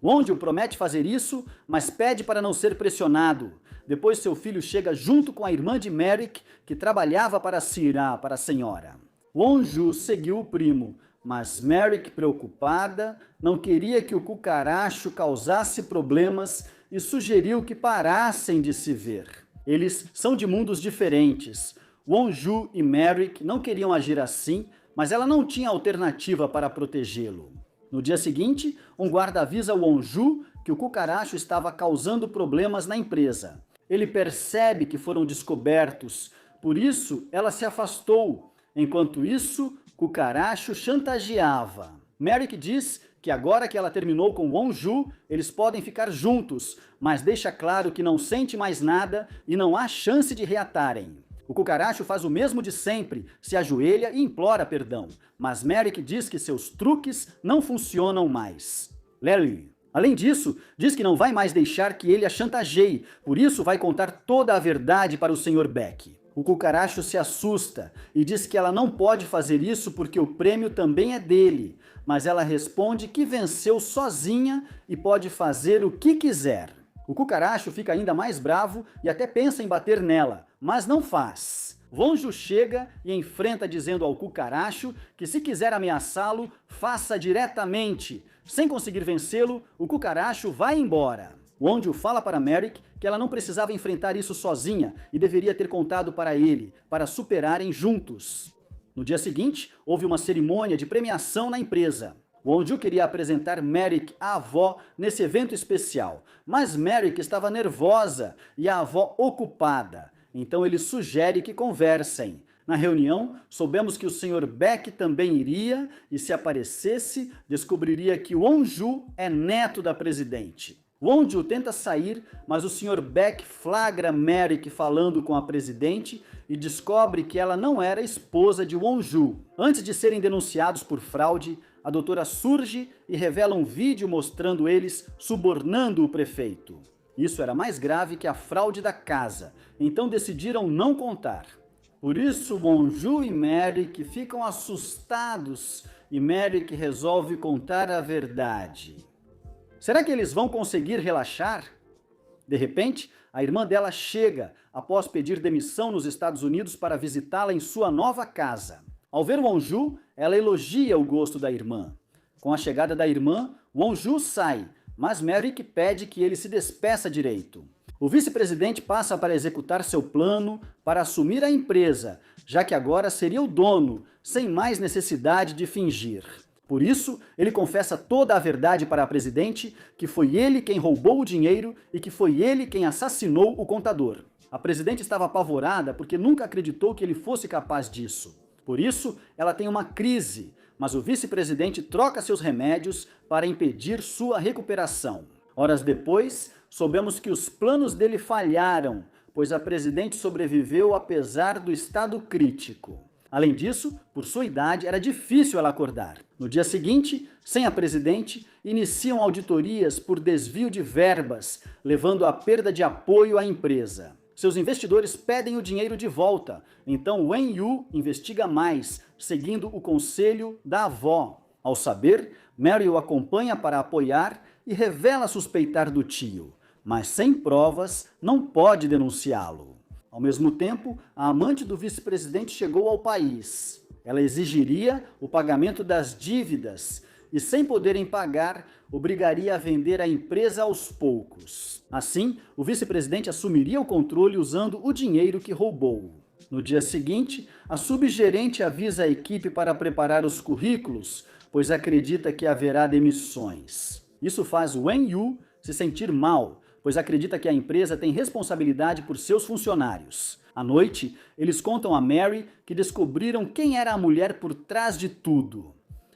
Wonju promete fazer isso, mas pede para não ser pressionado. Depois seu filho chega junto com a irmã de Merrick, que trabalhava para Sirah, para a senhora. Wonju seguiu o primo, mas Merrick, preocupada, não queria que o Cucaracho causasse problemas e sugeriu que parassem de se ver. Eles são de mundos diferentes. Wonju e Merrick não queriam agir assim, mas ela não tinha alternativa para protegê-lo. No dia seguinte, um guarda avisa Wonju que o Cucaracho estava causando problemas na empresa. Ele percebe que foram descobertos, por isso ela se afastou. Enquanto isso, Cucaracho chantageava. Merrick diz que agora que ela terminou com Wonju, eles podem ficar juntos, mas deixa claro que não sente mais nada e não há chance de reatarem. O Cucaracho faz o mesmo de sempre, se ajoelha e implora perdão, mas Merrick diz que seus truques não funcionam mais. Larry, além disso, diz que não vai mais deixar que ele a chantageie, por isso vai contar toda a verdade para o Sr. Beck. O Cucaracho se assusta e diz que ela não pode fazer isso porque o prêmio também é dele, mas ela responde que venceu sozinha e pode fazer o que quiser. O Cucaracho fica ainda mais bravo e até pensa em bater nela, mas não faz. Wonju chega e enfrenta dizendo ao Cucaracho que se quiser ameaçá-lo, faça diretamente, Sem conseguir vencê-lo, o cucaracho vai embora. Won-ju fala para Merrick que ela não precisava enfrentar isso sozinha e deveria ter contado para ele, para superarem juntos. No dia seguinte, houve uma cerimônia de premiação na empresa. Won-ju queria apresentar Merrick à avó nesse evento especial, mas Merrick estava nervosa e a avó ocupada. Então ele sugere que conversem. Na reunião, soubemos que o Sr. Beck também iria e, se aparecesse, descobriria que Won-ju é neto da presidente. Won-ju tenta sair, mas o Sr. Beck flagra Merrick falando com a presidente e descobre que ela não era esposa de Won-ju. Antes de serem denunciados por fraude, a doutora surge e revela um vídeo mostrando eles subornando o prefeito. Isso era mais grave que a fraude da casa, então decidiram não contar. Por isso, Won-ju e Merrick ficam assustados e Merrick resolve contar a verdade. Será que eles vão conseguir relaxar? De repente, a irmã dela chega após pedir demissão nos Estados Unidos para visitá-la em sua nova casa. Ao ver Won-ju, ela elogia o gosto da irmã. Com a chegada da irmã, Won-ju sai, mas Merrick pede que ele se despeça direito. O vice-presidente passa para executar seu plano para assumir a empresa, já que agora seria o dono, sem mais necessidade de fingir. Por isso, ele confessa toda a verdade para a presidente, que foi ele quem roubou o dinheiro e que foi ele quem assassinou o contador. A presidente estava apavorada porque nunca acreditou que ele fosse capaz disso. Por isso, ela tem uma crise, mas o vice-presidente troca seus remédios para impedir sua recuperação. Horas depois, soubemos que os planos dele falharam, pois a presidente sobreviveu apesar do estado crítico. Além disso, por sua idade, era difícil ela acordar. No dia seguinte, sem a presidente, iniciam auditorias por desvio de verbas, levando à perda de apoio à empresa. Seus investidores pedem o dinheiro de volta, então Wen-yu investiga mais, seguindo o conselho da avó. Ao saber, Mary o acompanha para apoiar e revela suspeitar do tio, mas sem provas não pode denunciá-lo. Ao mesmo tempo, a amante do vice-presidente chegou ao país. Ela exigiria o pagamento das dívidas e, sem poderem pagar, obrigaria a vender a empresa aos poucos. Assim, o vice-presidente assumiria o controle usando o dinheiro que roubou. No dia seguinte, a subgerente avisa a equipe para preparar os currículos, pois acredita que haverá demissões. Isso faz Wen-yu se sentir mal, pois acredita que a empresa tem responsabilidade por seus funcionários. À noite, eles contam a Mary que descobriram quem era a mulher por trás de tudo.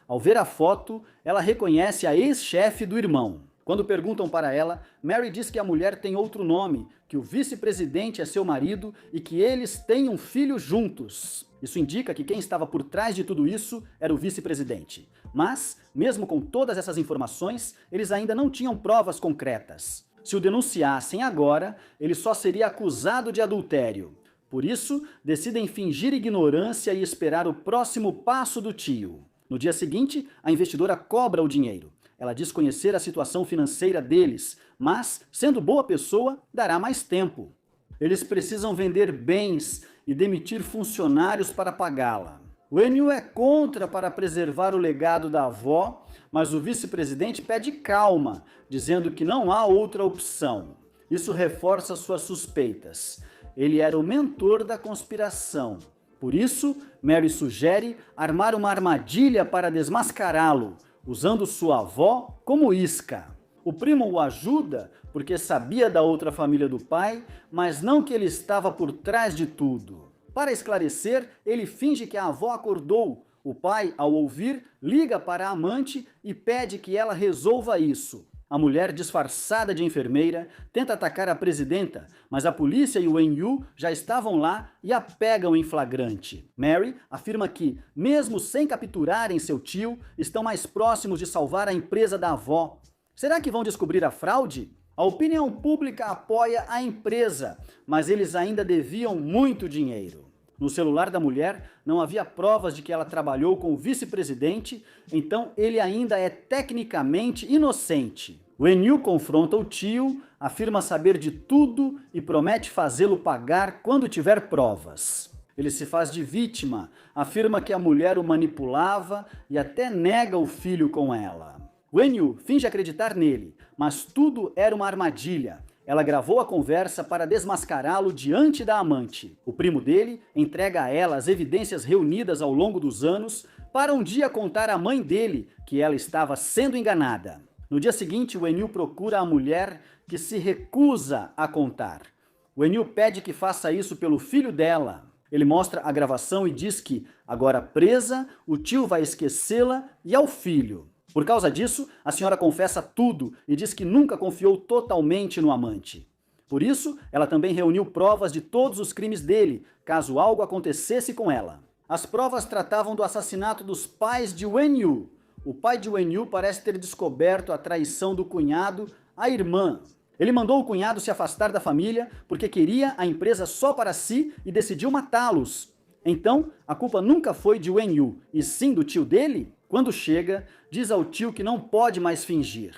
Ao ver a foto, ela reconhece a ex-chefe do irmão. Quando perguntam para ela, Mary diz que a mulher tem outro nome, que o vice-presidente é seu marido e que eles têm um filho juntos. Isso indica que quem estava por trás de tudo isso era o vice-presidente. Mas, mesmo com todas essas informações, eles ainda não tinham provas concretas. Se o denunciassem agora, ele só seria acusado de adultério. Por isso, decidem fingir ignorância e esperar o próximo passo do tio. No dia seguinte, a investidora cobra o dinheiro. Ela diz conhecer a situação financeira deles, mas, sendo boa pessoa, dará mais tempo. Eles precisam vender bens e demitir funcionários para pagá-la. Wen-yu é contra para preservar o legado da avó, mas o vice-presidente pede calma, dizendo que não há outra opção. Isso reforça suas suspeitas. Ele era o mentor da conspiração. Por isso, Mary sugere armar uma armadilha para desmascará-lo, usando sua avó como isca. O primo o ajuda porque sabia da outra família do pai, mas não que ele estava por trás de tudo. Para esclarecer, ele finge que a avó acordou. O pai, ao ouvir, liga para a amante e pede que ela resolva isso. A mulher, disfarçada de enfermeira, tenta atacar a presidenta, mas a polícia e o Wen-yu já estavam lá e a pegam em flagrante. Mary afirma que, mesmo sem capturarem seu tio, estão mais próximos de salvar a empresa da avó. Será que vão descobrir a fraude? A opinião pública apoia a empresa, mas eles ainda deviam muito dinheiro. No celular da mulher não havia provas de que ela trabalhou com o vice-presidente, então ele ainda é tecnicamente inocente. Wen-yu confronta o tio, afirma saber de tudo e promete fazê-lo pagar quando tiver provas. Ele se faz de vítima, afirma que a mulher o manipulava e até nega o filho com ela. Wen-yu finge acreditar nele, mas tudo era uma armadilha. Ela gravou a conversa para desmascará-lo diante da amante. O primo dele entrega a ela as evidências reunidas ao longo dos anos para um dia contar à mãe dele que ela estava sendo enganada. No dia seguinte, Wen-yu procura a mulher que se recusa a contar. Wen-yu pede que faça isso pelo filho dela. Ele mostra a gravação e diz que, agora presa, o tio vai esquecê-la e ao filho. Por causa disso, a senhora confessa tudo e diz que nunca confiou totalmente no amante. Por isso, ela também reuniu provas de todos os crimes dele, caso algo acontecesse com ela. As provas tratavam do assassinato dos pais de Wen-yu. O pai de Wen-yu parece ter descoberto a traição do cunhado à irmã. Ele mandou o cunhado se afastar da família porque queria a empresa só para si e decidiu matá-los. Então, a culpa nunca foi de Wen-yu, e sim do tio dele? Quando chega, diz ao tio que não pode mais fingir.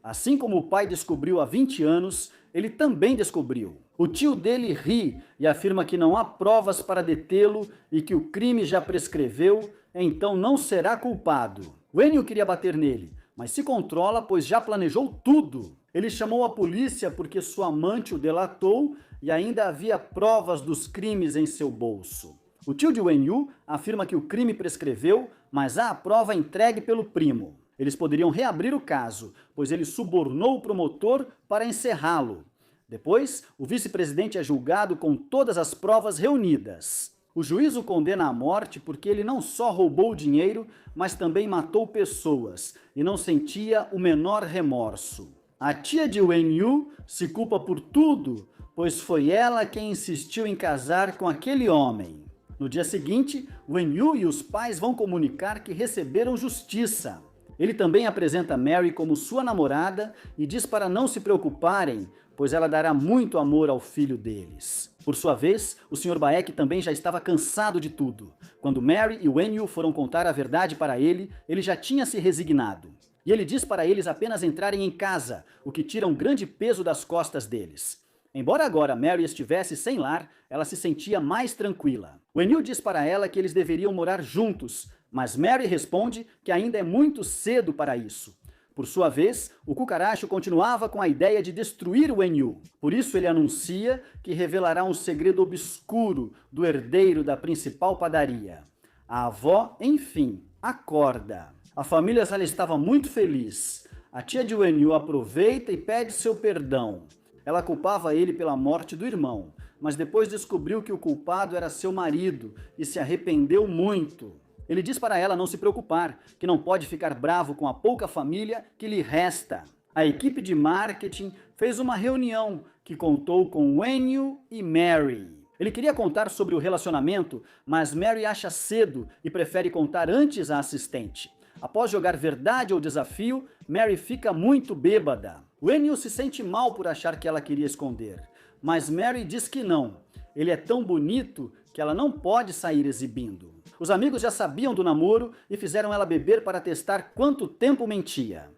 Assim como o pai descobriu há 20 anos, ele também descobriu. O tio dele ri e afirma que não há provas para detê-lo e que o crime já prescreveu, então não será culpado. Wen-yu queria bater nele, mas se controla pois já planejou tudo. Ele chamou a polícia porque sua amante o delatou e ainda havia provas dos crimes em seu bolso. O tio de Wen-yu afirma que o crime prescreveu, mas há a prova entregue pelo primo. Eles poderiam reabrir o caso, pois ele subornou o promotor para encerrá-lo. Depois, o vice-presidente é julgado com todas as provas reunidas. O juiz o condena à morte porque ele não só roubou o dinheiro, mas também matou pessoas e não sentia o menor remorso. A tia de Wen-yu se culpa por tudo, pois foi ela quem insistiu em casar com aquele homem. No dia seguinte, Wen-yu e os pais vão comunicar que receberam justiça. Ele também apresenta Mary como sua namorada e diz para não se preocuparem, pois ela dará muito amor ao filho deles. Por sua vez, o Sr. Baek também já estava cansado de tudo. Quando Mary e Wen-yu foram contar a verdade para ele, ele já tinha se resignado. E ele diz para eles apenas entrarem em casa, o que tira um grande peso das costas deles. Embora agora Mary estivesse sem lar, ela se sentia mais tranquila. Wen-yu diz para ela que eles deveriam morar juntos, mas Mary responde que ainda é muito cedo para isso. Por sua vez, o cucaracho continuava com a ideia de destruir Wen-yu. Por isso ele anuncia que revelará um segredo obscuro do herdeiro da principal padaria. A avó, enfim, acorda. A família já estava muito feliz. A tia de Wen-yu aproveita e pede seu perdão. Ela culpava ele pela morte do irmão, mas depois descobriu que o culpado era seu marido e se arrependeu muito. Ele diz para ela não se preocupar, que não pode ficar bravo com a pouca família que lhe resta. A equipe de marketing fez uma reunião que contou com Wen-yu e Mary. Ele queria contar sobre o relacionamento, mas Mary acha cedo e prefere contar antes à assistente. Após jogar verdade ou desafio, Mary fica muito bêbada. Wen-yu se sente mal por achar que ela queria esconder, mas Mary diz que não. Ele é tão bonito que ela não pode sair exibindo. Os amigos já sabiam do namoro e fizeram ela beber para testar quanto tempo mentia.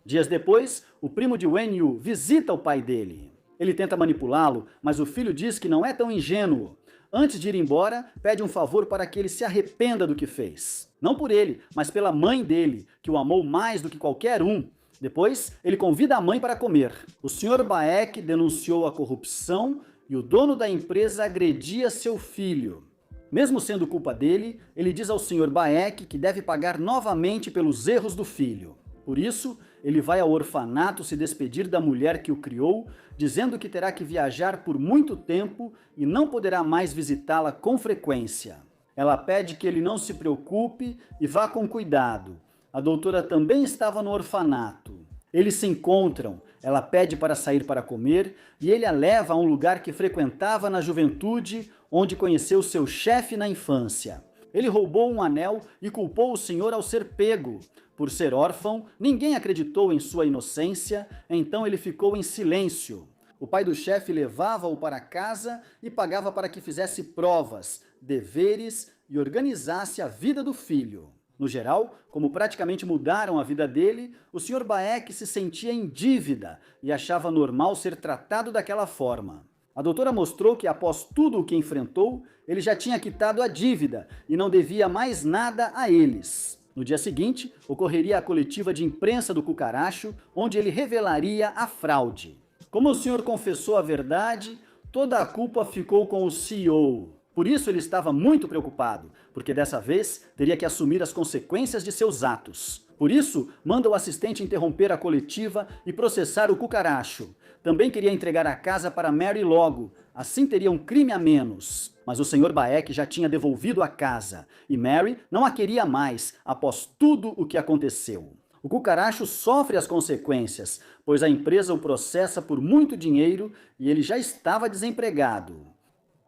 Dias depois, o primo de Wen-yu visita o pai dele. Ele tenta manipulá-lo, mas o filho diz que não é tão ingênuo. Antes de ir embora, pede um favor para que ele se arrependa do que fez. Não por ele, mas pela mãe dele, que o amou mais do que qualquer um. Depois, ele convida a mãe para comer. O Sr. Baek denunciou a corrupção e o dono da empresa agredia seu filho. Mesmo sendo culpa dele, ele diz ao Sr. Baek que deve pagar novamente pelos erros do filho. Por isso, ele vai ao orfanato se despedir da mulher que o criou, dizendo que terá que viajar por muito tempo e não poderá mais visitá-la com frequência. Ela pede que ele não se preocupe e vá com cuidado. A doutora também estava no orfanato. Eles se encontram, ela pede para sair para comer e ele a leva a um lugar que frequentava na juventude, onde conheceu seu chefe na infância. Ele roubou um anel e culpou o senhor ao ser pego. Por ser órfão, ninguém acreditou em sua inocência, então ele ficou em silêncio. O pai do chefe levava-o para casa e pagava para que fizesse provas, deveres e organizasse a vida do filho. No geral, como praticamente mudaram a vida dele, o Sr. Baek se sentia em dívida e achava normal ser tratado daquela forma. A doutora mostrou que após tudo o que enfrentou, ele já tinha quitado a dívida e não devia mais nada a eles. No dia seguinte, ocorreria a coletiva de imprensa do Cucaracho, onde ele revelaria a fraude. Como o senhor confessou a verdade, toda a culpa ficou com o CEO. Por isso ele estava muito preocupado, porque dessa vez teria que assumir as consequências de seus atos. Por isso, manda o assistente interromper a coletiva e processar o Cucaracho. Também queria entregar a casa para Mary logo, assim teria um crime a menos. Mas o Sr. Baek já tinha devolvido a casa, e Mary não a queria mais, após tudo o que aconteceu. O Cucaracho sofre as consequências, pois a empresa o processa por muito dinheiro e ele já estava desempregado.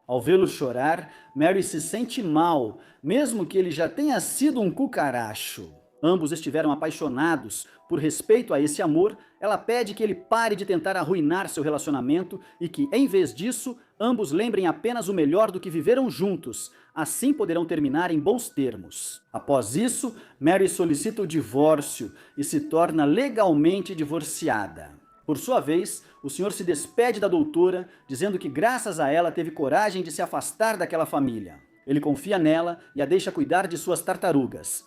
Ao vê-lo chorar, Mary se sente mal, mesmo que ele já tenha sido um cucaracho. Ambos estiveram apaixonados. Por respeito a esse amor, ela pede que ele pare de tentar arruinar seu relacionamento e que, em vez disso, ambos lembrem apenas o melhor do que viveram juntos. Assim poderão terminar em bons termos. Após isso, Mary solicita o divórcio e se torna legalmente divorciada. Por sua vez, o senhor se despede da doutora, dizendo que graças a ela teve coragem de se afastar daquela família. Ele confia nela e a deixa cuidar de suas tartarugas.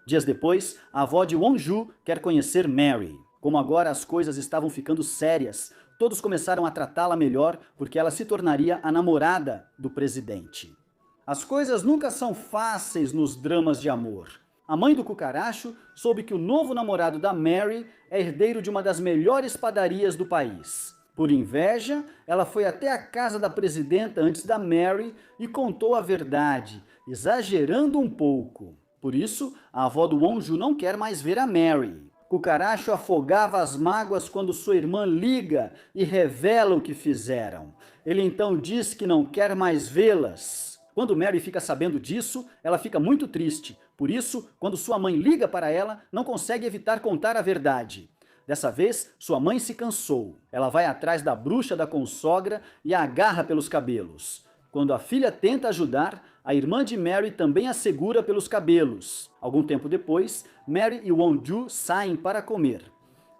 Dias depois, a avó de Wonju quer conhecer Mary. Como agora as coisas estavam ficando sérias, todos começaram a tratá-la melhor porque ela se tornaria a namorada do presidente. As coisas nunca são fáceis nos dramas de amor. A mãe do Cucaracho soube que o novo namorado da Mary é herdeiro de uma das melhores padarias do país. Por inveja, ela foi até a casa da presidenta antes da Mary e contou a verdade, exagerando um pouco. Por isso, a avó do Wonju não quer mais ver a Mary. Cucaracho afogava as mágoas quando sua irmã liga e revela o que fizeram. Ele então diz que não quer mais vê-las. Quando Mary fica sabendo disso, ela fica muito triste. Por isso, quando sua mãe liga para ela, não consegue evitar contar a verdade. Dessa vez, sua mãe se cansou. Ela vai atrás da bruxa da consogra e a agarra pelos cabelos. Quando a filha tenta ajudar, a irmã de Mary também a segura pelos cabelos. Algum tempo depois, Mary e Wonju saem para comer.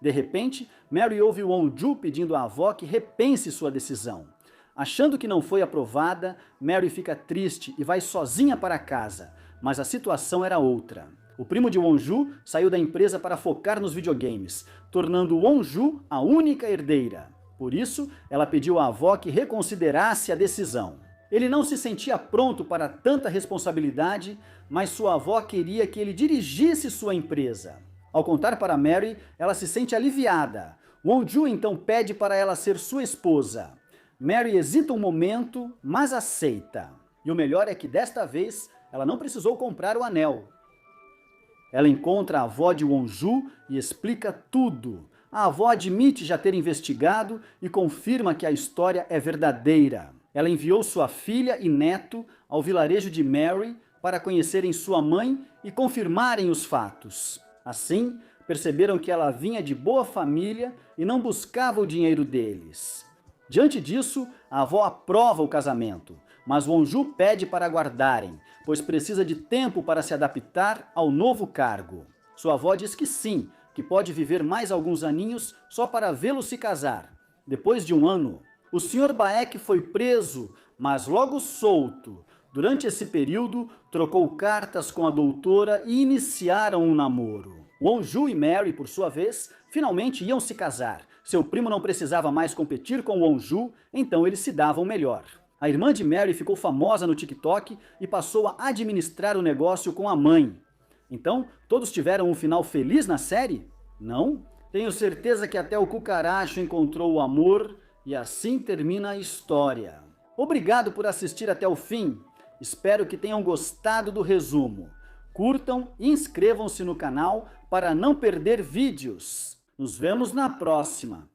De repente, Mary ouve Wonju pedindo à avó que repense sua decisão. Achando que não foi aprovada, Mary fica triste e vai sozinha para casa, mas a situação era outra. O primo de Wonju saiu da empresa para focar nos videogames, tornando Wonju a única herdeira. Por isso, ela pediu à avó que reconsiderasse a decisão. Ele não se sentia pronto para tanta responsabilidade, mas sua avó queria que ele dirigisse sua empresa. Ao contar para Mary, ela se sente aliviada. Wonju então pede para ela ser sua esposa. Mary hesita um momento, mas aceita. E o melhor é que desta vez ela não precisou comprar o anel. Ela encontra a avó de Wonju e explica tudo. A avó admite já ter investigado e confirma que a história é verdadeira. Ela enviou sua filha e neto ao vilarejo de Mary para conhecerem sua mãe e confirmarem os fatos. Assim, perceberam que ela vinha de boa família e não buscava o dinheiro deles. Diante disso, a avó aprova o casamento, mas Wonju pede para aguardarem, pois precisa de tempo para se adaptar ao novo cargo. Sua avó diz que sim, que pode viver mais alguns aninhos só para vê-lo se casar. Depois de um ano, o Sr. Baek foi preso, mas logo solto. Durante esse período, trocou cartas com a doutora e iniciaram um namoro. Wonju e Mary, por sua vez, finalmente iam se casar. Seu primo não precisava mais competir com Wonju, então eles se davam melhor. A irmã de Mary ficou famosa no TikTok e passou a administrar o negócio com a mãe. Então, todos tiveram um final feliz na série? Não? Tenho certeza que até o Cucaracho encontrou o amor e assim termina a história. Obrigado por assistir até o fim. Espero que tenham gostado do resumo. Curtam e inscrevam-se no canal para não perder vídeos. Nos vemos na próxima.